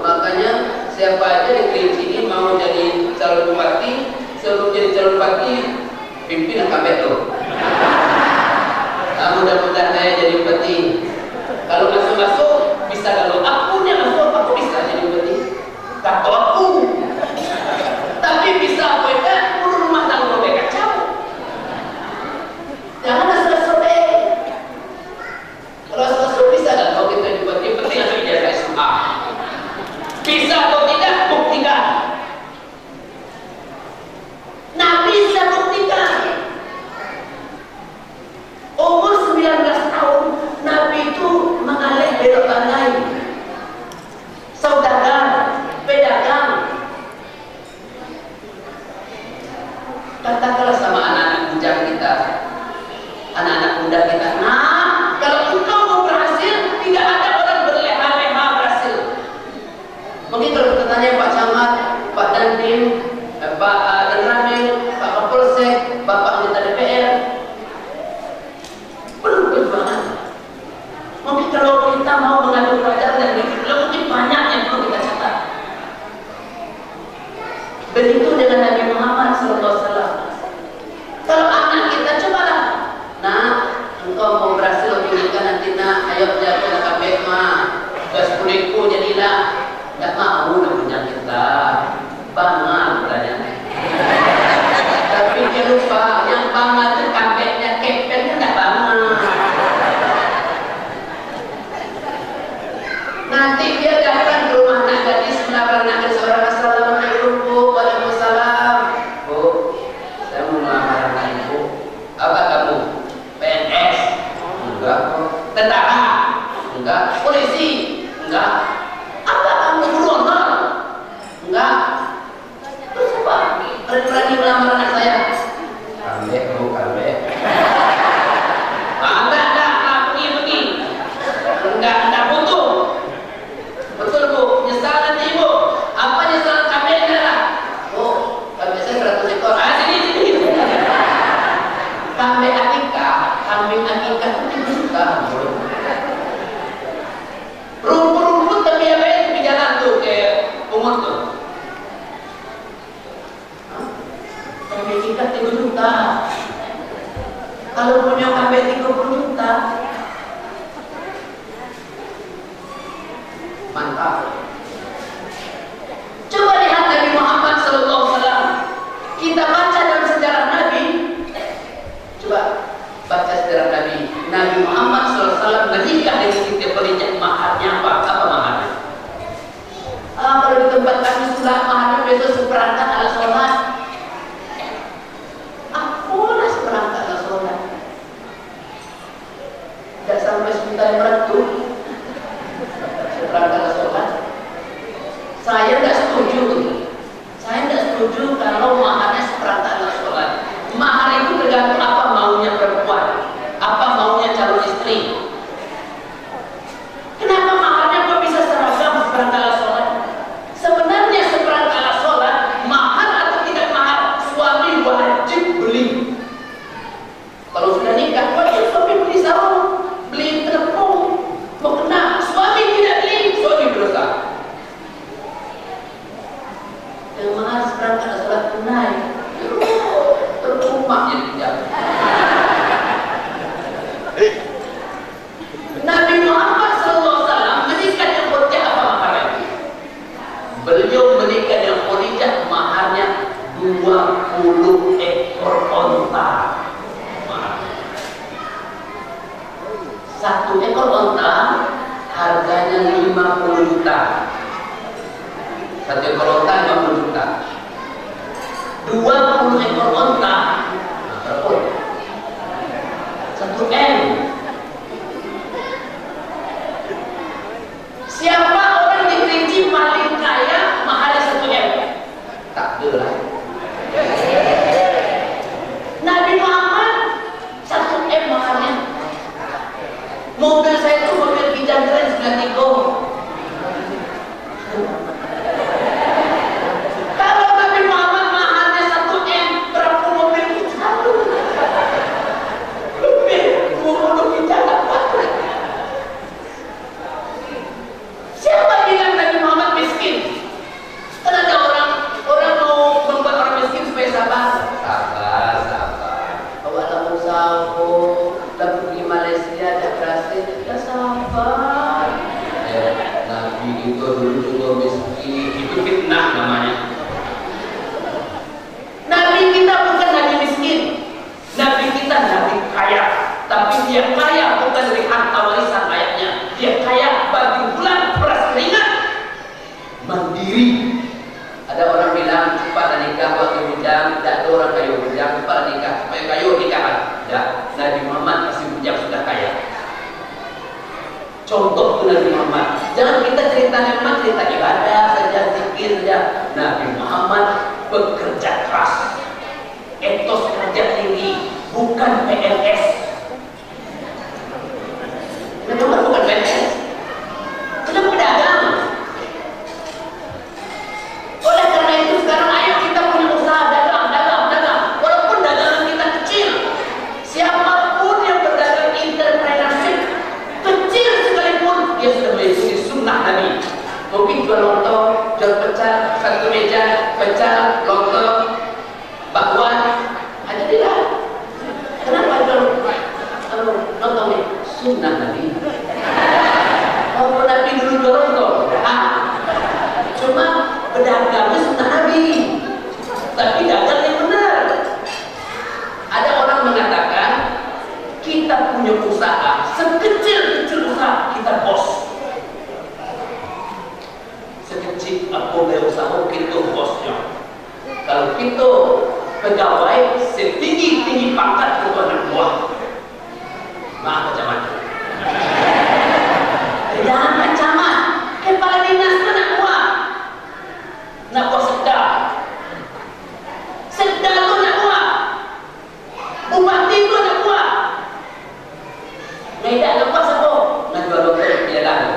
Makanya siapa aja di Kerinci ini mau jadi calon bupati, sebelum jadi calon bupati pimpin kambing tuh. Nah, mudah-mudahan saya jadi bupati. Kalau masuk bisa, kalau aku yang masuk aku bisa jadi bupati. Kalau aku, tapi bisa aku itu urus rumah tangga kacau. Jangan asal-asal deh. Kalau asal-asal bisa kan kalau kita jadi bupati, penting atau ijazah SMA. Bisa atau tidak, buktikan. Nabi bisa buktikan. Umur 19 tahun, Nabi itu mengalir belok pandai. Saudagar, pedagang. Katakanlah sama anak-anak bujang kita, anak-anak muda kita, nah, kalau engkau mau berhasil, tidak ada orang berleha-leha berhasil. Mungkin kalau kita tanya Pak Camat, Pak Dandim, Pak Ramil, Pak Kapolsek, Bapak Anggota DPR, belum perjuangan. Mungkin kalau kita mau mengambil pelajaran dari itu, mungkin banyak yang perlu kita catat. Begitu dengan Nabi Muhammad SAW. Kalau anak kita cobalah, nah, engkau mau berhasil menginginkan nanti nak, ayo jaga nak kabeh mah, gas kuliku jadilah, nggak mau nak punya kita, bangal berani. Tapi dia lupa, yang bangal itu kabehnya kepengnya nggak bangal. Nanti dia datang ke rumah anak gadis, melamar anak gadis orang. Assalamualaikum Bu, waalaikumsalam. Bu, saya mau melamar anak ibu. Apa kamu? PNS? Enggak. Tentara? Enggak. Polisi? Enggak. Apa kamu guru honor? Enggak. Terus apa? Berani melamar anak saya? Kambek Bu, kambek. Enggak, pergi. Enggak butuh. Betul Bu, nyesal nanti Ibu. Apa nyesal kambingnya lah? Bu, kambing saya 100 ekor. Sini. Kambing akikah itu suka. Rumput tapi apa ya di jalan tuh kayak umur tuh. Kambing akikah 3 juta. Kalau punya kambing 30 juta, mantap. Coba lihat Nabi Muhammad SAW. Kita baca dalam sejarah Nabi. Coba baca sejarah Nabi. Nabi Muhammad SAW menikah dengan Siti Khadijah. Maharnya apa? Apa maharnya? Kalau di tempat kami sudah maharnya besok seperangkat alat sholat. Apalah seperangkat alat sholat? Tidak sampai sebentar beratur. Seperangkat sholat. Saya tidak setuju kalau maharnya seperangkat sholat. Mahar itu tergantung apa maunya perempuan, apa maunya calon istri. Kenapa maharnya kok bisa seragam seperangkat sholat? Sebenarnya seperangkat sholat mahar atau tidak mahar, suami wajib beli. Kalau sudah nikah wajib suami beli sarung, beli tepung, mukena. Suami tidak beli, suami berdosa. Yang mahal seperangkat sholat tunai, terkumpak jadi jam. Nabi Muhammad SAW menikah dengan Khadijah apa maharnya? Beliau menikah dengan Khadijah maharnya 20 ekor onta. Satu ekor onta harganya 50 juta. Satu ekor onta 50 juta. 20 ekor onta, nah, berapa? 1 M. tiga. Kalau Nabi Muhammad mahalnya 1 M, berapa mobil kita? Lebih 20 kita dapat. Siapa bilang Nabi Muhammad miskin? Kan ada orang mau membuat orang miskin supaya sabar. Awak tak usah dah pergi Malaysia, dah berhasil, dah sabar. Nabi itu dulu juga miskin. Itu fitnah namanya. Nabi kita bukan Nabi miskin. Nabi kita Nabi kaya. Tapi dia kaya bukan dari harta warisan ayahnya. Dia kaya bagi bulan beras keringat. Mandiri. Ada orang bilang cepat nikah bagi bujang. Tidak ada orang kayu bujang cepat nikah. Supaya kayu nikahan. Tidak. Nabi Muhammad masih bujang sudah kaya. Contoh itu Nabi Muhammad. Jangan kita cerita Muhammad, cerita ibadah saja, zikir saja. Nabi Muhammad bekerja keras. Etos kerja tinggi, bukan PNS. Nabi Muhammad bukan PNS. Sudah pedagang. Oleh karena itu sekarang ayo kita punya usaha dagang. Walaupun dagangan kita kecil, siapapun yang berdagang entrepreneurship kecil sekalipun dia sudah mengikuti sunnah Nabi. Mungkin jual lontong, jual pecel, satu meja, pecel, lontong, bakwan, ada tidak? Kenapa jual lontong ini? Sunnah Nabi. Oh, Nabi dulu jual lontong. Cuma pedagangnya sunnah Nabi. Tapi dagang yang benar. Ada orang mengatakan kita punya usaha, sekecil-kecil usaha kita bos. Sekecil apa usaha kita bosnya. Kalau kita pegawai setinggi-tinggi pangkat itu anak buah. Maaf macam mana? Jangan ancaman. Kepala dinas itu anak buah. Nak buah sedar. Sedar itu anak buah. Bupati itu anak buah. Medan lepas apa? Nak jual lokal dia lalu.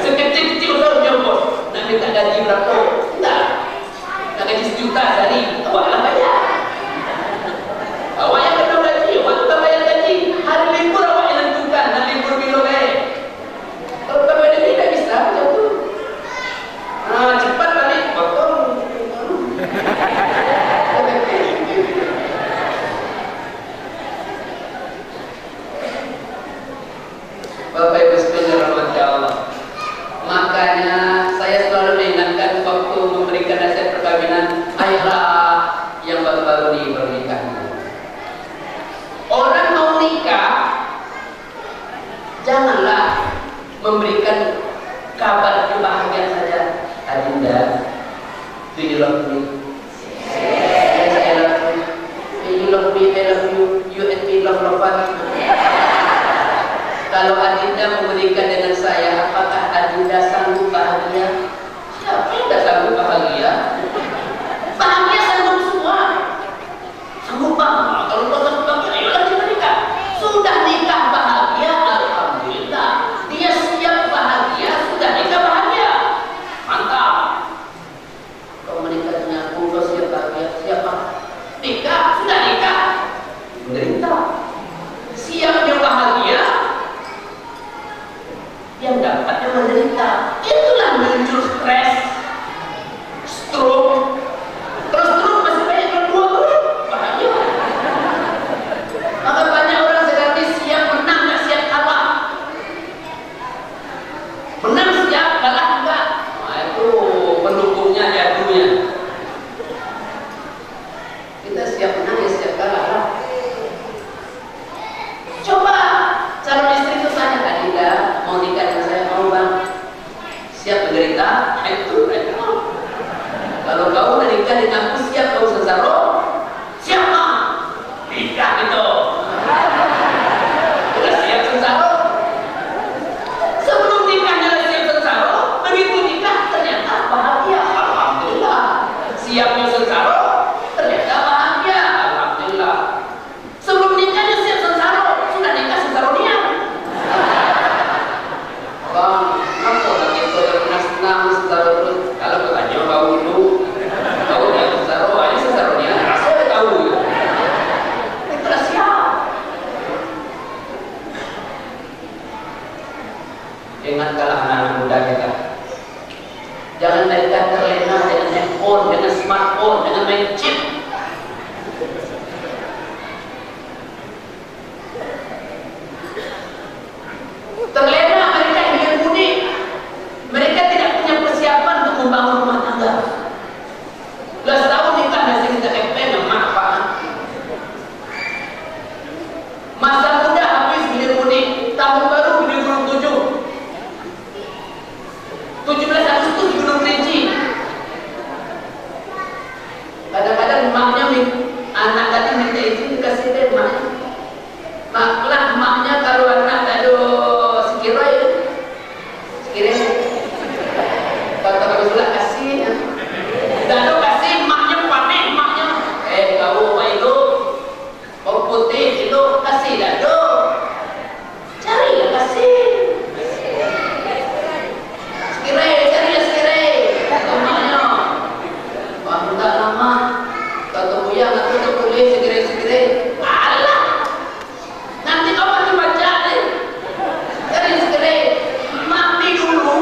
Sekecil-kecil usaha punya bos. Nak minta gaji berapa? Tak. Nak gaji 1 juta sehari. Awaklah bayar. Awak yang kena gaji, awak tak bayar gaji. Hari libur awak yang tentukan. Nak libur bila kalau tak bayar gaji tak bisa macam tu. Cepat balik. Potong. Bapak Ibu sekalian rahmati Allah. Makanya saya selalu mengingatkan waktu memberikan nasihat perkawinan, ayolah yang baru-baru ini bernikah. Orang mau nikah, janganlah memberikan kabar kebahagiaan saja. Adinda, do you love me? Yes, I love you. You love me, I love you. You and me love-lovean. Kalau Adinda memberikan dengan saya, apakah Adinda sanggup bahagia? Siapa yang tidak sanggup bahagia? Bahagia sanggup semua. Sanggup bahagia. Kalau tak sanggup bahagia, ayolah kita nikah. Sudah nikah bahagia, alhamdulillah. Dia siap bahagia, sudah nikah bahagia. Mantap. Kalau menikah dengan aku, kau siap bahagia. Siapa? Nikah, sudah nikah. Menderita. Siap yang bahagia, yang dapatnya menderita. Itulah muncul stres, stroke. Terus masih banyak yang dua bahaya. Maka banyak orang sekarang ini siap menang, nggak siap kalah. Menang siap, kalah enggak. Nah, itu pendukungnya jadunya. Kita siap menang ya siap kalah lah. Coba calon istri itu tanya Adinda, mau nikah dengan saya? Mau bang? Siap menderita? Itu Ingatkanlah anak-anak muda kita. Jangan mereka terlena dengan handphone, dengan smartphone, dengan main chip. Terlena mereka ingin mudik. Mereka tidak punya persiapan untuk membangun rumah tangga. 11 tahun nikah masih minta FP yang manfaat. Masa muda habis hilir mudik, tahun baru di Gunung 7. 17 Agustus di Gunung Kerinci. Kadang-kadang emaknya anak tadi minta izin kasih deh emaknya. Maklah emaknya kalau anak ada sekiranya kata kalau sudah kasih dado kasih emaknya panen emaknya kau itu kau putih itu kasih dado cari ya kasih sekiranya emaknya wah enggak lama kata buyang aku tuh boleh sekiranya alah nanti kau pasti baca deh cari sekiranya mati dulu.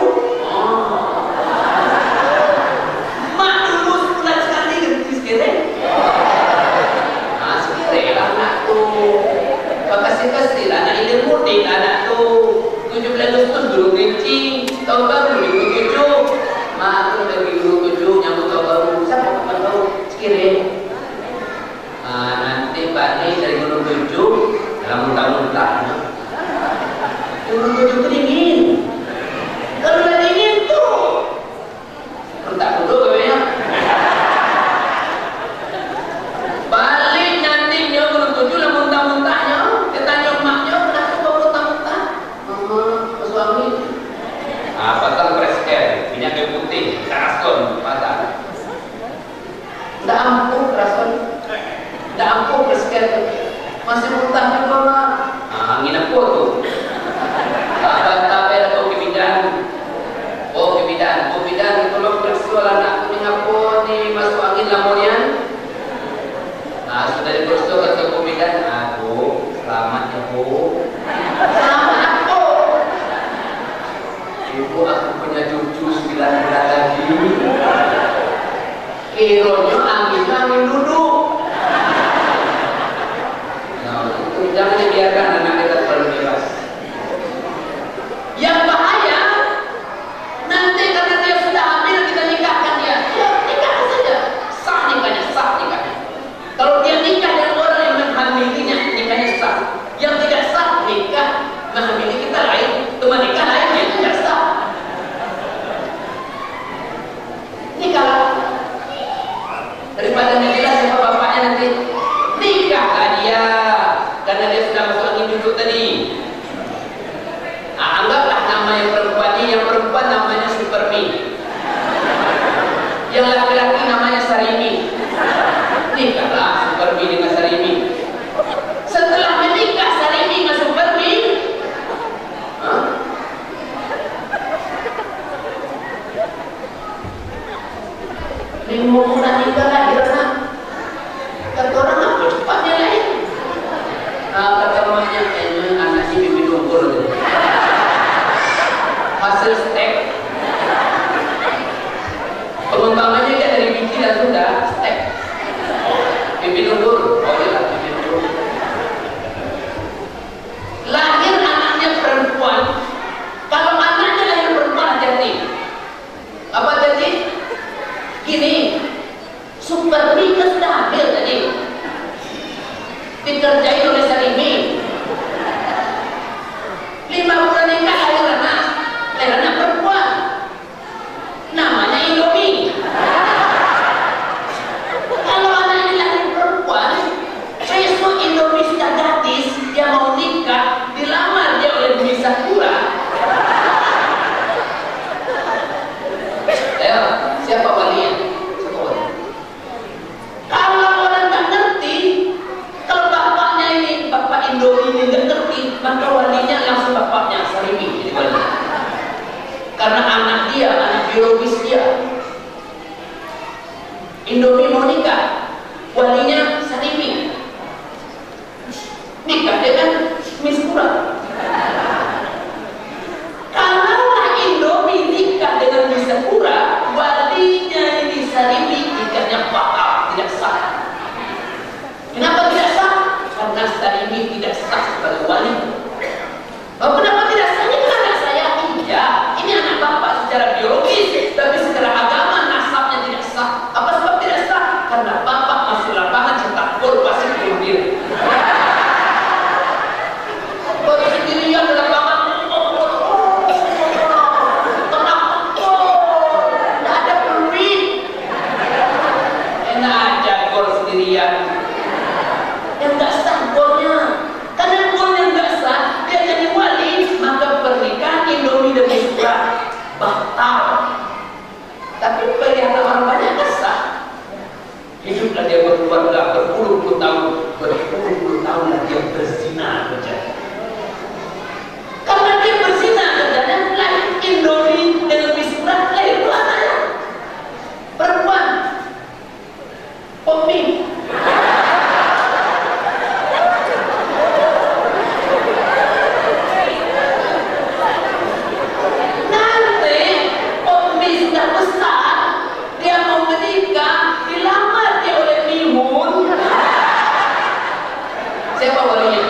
Kasih anak hilir mudik anak tuh 17 Agustus Gunung Kerinci tahun baru di Gunung 7 aku dari Gunung 7 nyambut tahun baru siapa kapan tahu sekiranya nanti Pak Ni dari Gunung 7 dalam muntah-muntah Gunung 7 itu dingin kalau udah dingin tuh muntah dulu kayaknya balik nanti dia Gunung 7 lah muntah-muntahnya tanya emaknya kenapa kau muntah-muntah suami patang presken minyak kayu putih rason patah nggak ampuh rason nggak ampuh presken masih muntah juga mah angin aku tuh tapi ada kebidan itu lo bersual anak kuning aku nih masuk angin lamonian sudah dibersual ke kebidan aku selamat ya bu selamat aku ibu aku punya cucu 9 bulan lagi kironya angin duduk itu jangan dibiarkan anak kita terlalu bebas yang bahaya nanti karena dia sudah hamil kita nikahkan dia ya nikahkan saja sah nikahnya kalau dia nikah dengan orang yang menghamilinya nikahnya sah yang tidak sah nikah menghamili kita lain teman nikah lain yang tidak sah nikah daripada jelas siapa bapaknya nanti nikahlah dia karena dia sudah masuk angin duduk tadi anggaplah nama yang perempuan ini yang perempuan namanya Supermi yang laki-laki namanya Sarimi nikahlah Supermi dengan Sarimi setelah menikah Sarimi dengan Supermi ini mau nikah lahir anak kata orang apa cepatnya lahir kata mamanya anak si bibi dungkul hasil stek pengembangannya dia dari biji dan sudah stek bibi dungkul bibi dungkul lahir anaknya perempuan kalau anaknya lahir perempuan hati-hati apa tadi gini Supermi kan sudah hamil tadi dikerjain oleh Sarimi 5 bulan nikah lahir anak perempuan namanya Indomie kalau anak ini lahir perempuan besok Indomie sudah gadis dia mau nikah dilamar dia oleh Bumi Sakura siapa walinya kalau orang tak ngerti kalau bapaknya ini bapak Indomie ini nggak ngerti maka walinya langsung bapaknya Sarimi jadi wali karena anak dia anak biologis dia Indomie mau nikah walinya Sarimi nikah dengan Miss Kura kalau batal. Tapi melihat orang banyak kesah. Hiduplah dia berkeluarga berpuluh-puluh tahun lah dia berzina kerja. Karena dia berzina kerjanya lahir Indomie dengan bismillah, lahir dua anaknya perempuan Pomi. Nanti Pomi sudah besar, dia mau menikah, dilamar dia oleh Mimun. Siapa walinya?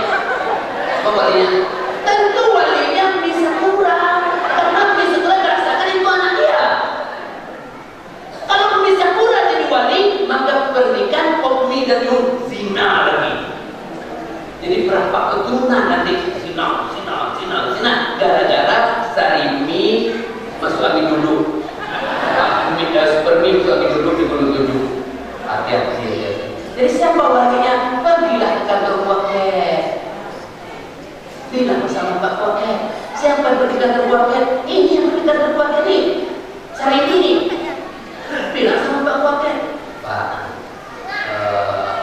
Siapa walinya? Tentu walinya bisa kurang, karena bisa kurang merasakan itu anak dia. Kalau bisa kurang jadi wali, maka pernikahan Pomi dan Nur zina lagi. Jadi berapa keturunan nanti zina, gara-gara Sarimi masuk angin dulu. Spermi masuk angin dulu dituduh. Hati-hati ya. Jadi siapa walinya? Pergilah ke kantor wakil. Bilang bersama Pak Wakil, siapa yang pergi kantor wakil? Ini yang pergi kantor wakil ini, Sarimi ini. Bilang sama Pak Wakil, Pak,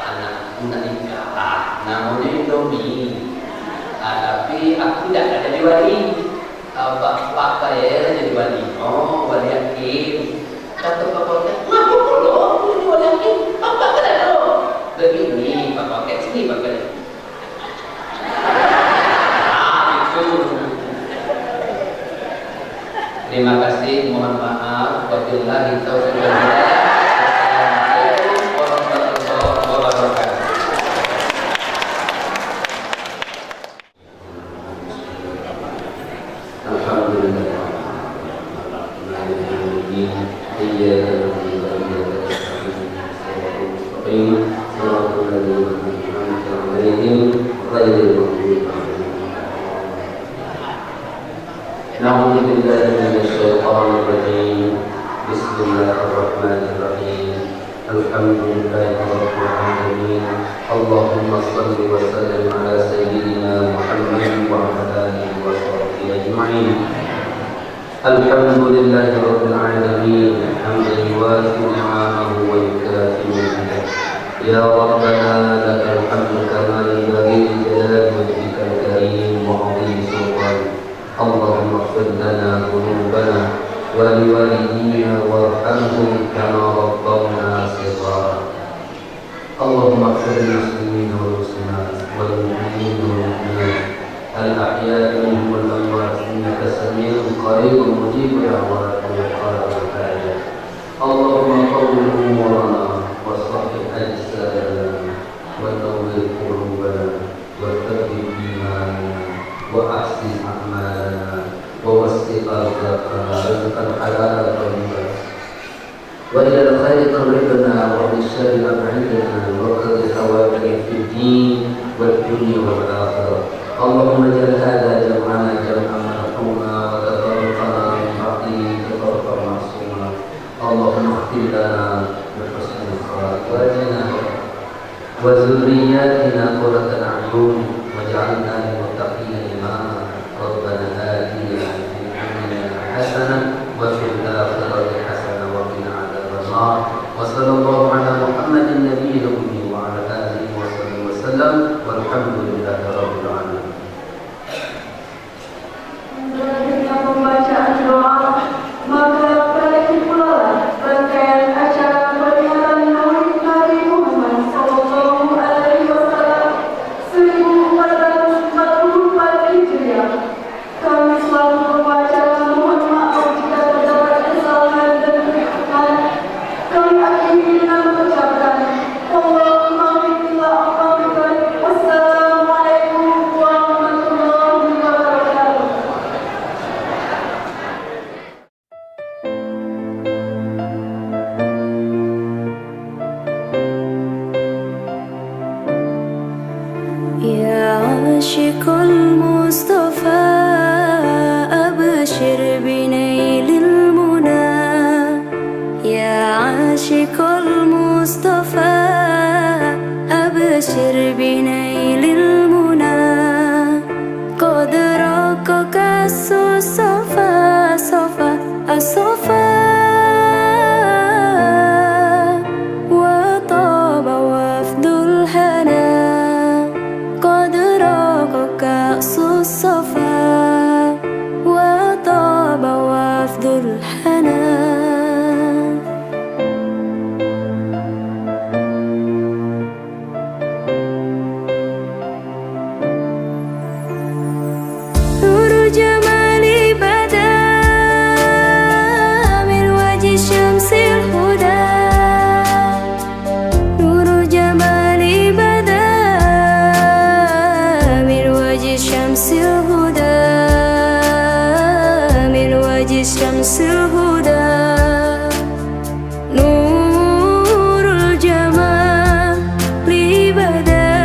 anakku nak nikah, namanya Indomie. Tapi aku tidak ada jadi wali. Pak Kaya jadi wali. Oh, wali yakin. Kata Pak Wakil, ngaku dulu, aku jadi wali yakin. Apa kena dulu? Begini, Pak Wakil, sini Pak Kaya. Terima kasih, mohon maaf. Wabillahi taufiq wal hidayah. Assalamualaikum warahmatullahi wabarakatuh. Alhamdulillah. نعوذ بالله من الشيطان الرجيم. بسم الله الرحمن الرحيم. الحمد لله رب العالمين. اللهم صل وسلم على سيدنا محمد وعلى آله وصحبه أجمعين. الحمد لله رب العالمين حمدا يوافي نعمه ويكافئ مزيده. يا ربنا لك الحمد كما ينبغي لجلال وجهك الكريم وعظيم سلطانك. اللهم اغفر لنا ذنوبنا ولوالدينا وارحمهم كما ربونا صغارا. اللهم اغفر للمسلمين والمسلمات والمؤمنين والمؤمنات الأحياء منهم والأموات إنك سميع قريب مجيب دعوات وقارئ الحاجات. اللهم قوم أمورنا وصحح أجسادنا ونور قلوبنا وثبت إيماننا وأحسن أعمالنا ووسع أرزاقنا رزقا حلالا طيبا وإلى الخير قربنا ومن الشر أبعدنا وقض حوائجنا في الدين والدنيا والآخرة. اللهم اجعل هذا جمعنا جمعا مرحوما وتفرقنا من بعده تفرقا معصوما. اللهم اغفر لنا بحسن خواتنا وذرياتنا قرة أعين واجعلنا للمتقين إماما. ربنا آتنا في الدنيا حسنة وفي الآخرة حسنة وقنا عذاب النار. وصلى الله على محمد النبي الأمي وعلى آله وصحبه وسلم والحمد لله رب العالمين. Dengan pembacaan doa, maka berakhir pula rangkaian acara peringatan Maulid Nabi Muhammad SAW 1444 Hijriah. Kami selalu berbaca mohon maaf jika terdapat kesalahan dan kekurangan. Kami akhiri dengan mengucapkan Allahumma billah aqabika. Wassalamualaikum warahmatullahi wabarakatuh. يا عاشق المصطفى أبشر بنيل المنى. يا عاشق المصطفى أبشر بنيل المنى. قد رقك الصفا صفا وجه الشمس الهدى نور الجمال بدا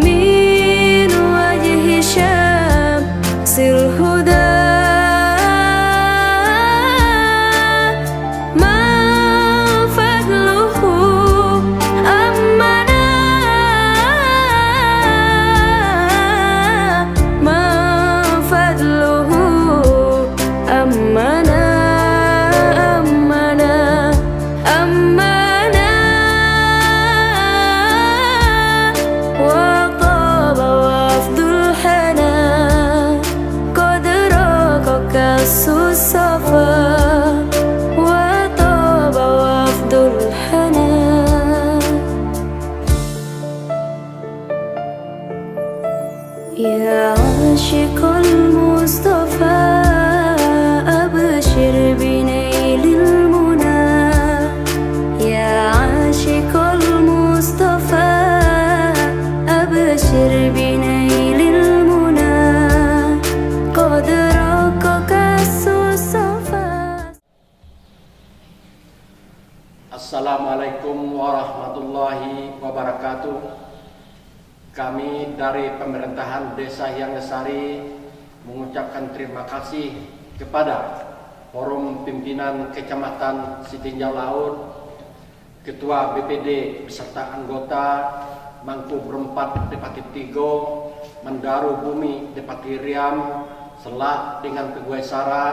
من وجه الشمس الهدى ما فضله أمنا ما فضله أمنا أمنا أمنا وطاب وفد الحنى قد راقك الصفا وطاب وفد الحنى يا عاشق المصطفى أبشر بنيل المنى يا عاشق المصطفى أبشر بنيل المنى قد راقك الصفا. Assalamualaikum warahmatullahi wabarakatuh. Kami dari pemerintahan Desa Hyang Lestari mengucapkan terima kasih kepada Forum Pimpinan Kecamatan Sitinjau Laut, Ketua BPD beserta anggota, Mangku Berempat Depati Tigo, Mendaru Bumi Depati Riam, Selak dengan Pegawai Sara,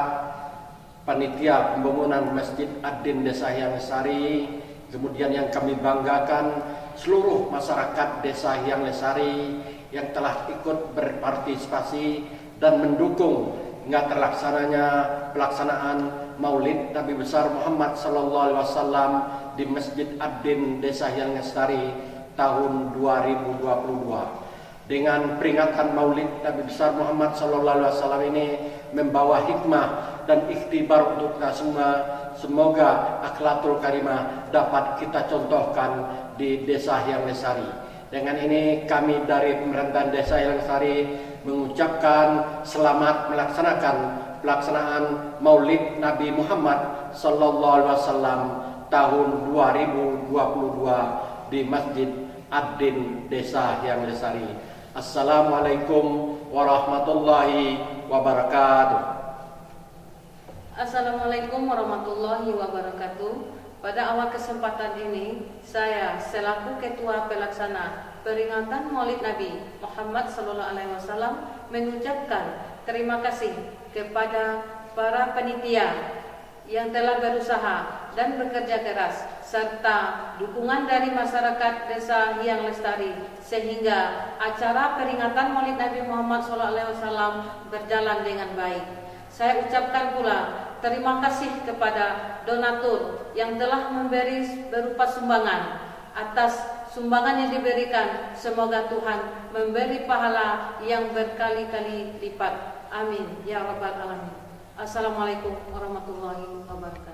Panitia Pembangunan Masjid Ad-Din Desa Hyang Lestari, kemudian yang kami banggakan seluruh masyarakat Desa Hyang Lestari yang telah ikut berpartisipasi dan mendukung hingga terlaksananya pelaksanaan Maulid Nabi besar Muhammad SAW di Masjid Ad-Din Desa Hyang Lestari tahun 2022. Dengan peringatan Maulid Nabi besar Muhammad SAW ini membawa hikmah dan ikhtibar untuk kita semua. Semoga akhlakul karimah dapat kita contohkan di Desa Hyang Lestari. Dengan ini kami dari pemerintahan Desa Hyang Lestari mengucapkan selamat melaksanakan pelaksanaan Maulid Nabi Muhammad SAW tahun 2022 di Masjid Ad-Din Desa Hyang Lestari. Assalamualaikum warahmatullahi wabarakatuh. Assalamualaikum warahmatullahi wabarakatuh. Pada awal kesempatan ini, saya selaku Ketua Pelaksana Peringatan Maulid Nabi Muhammad SAW mengucapkan terima kasih kepada para panitia yang telah berusaha dan bekerja keras serta dukungan dari masyarakat Desa Hyang Lestari sehingga acara peringatan Maulid Nabi Muhammad SAW berjalan dengan baik. Saya ucapkan pula terima kasih kepada donatur yang telah memberi berupa sumbangan. Atas sumbangan yang diberikan, semoga Tuhan memberi pahala yang berkali-kali lipat. Amin ya rabbal alamin. Assalamualaikum warahmatullahi wabarakatuh.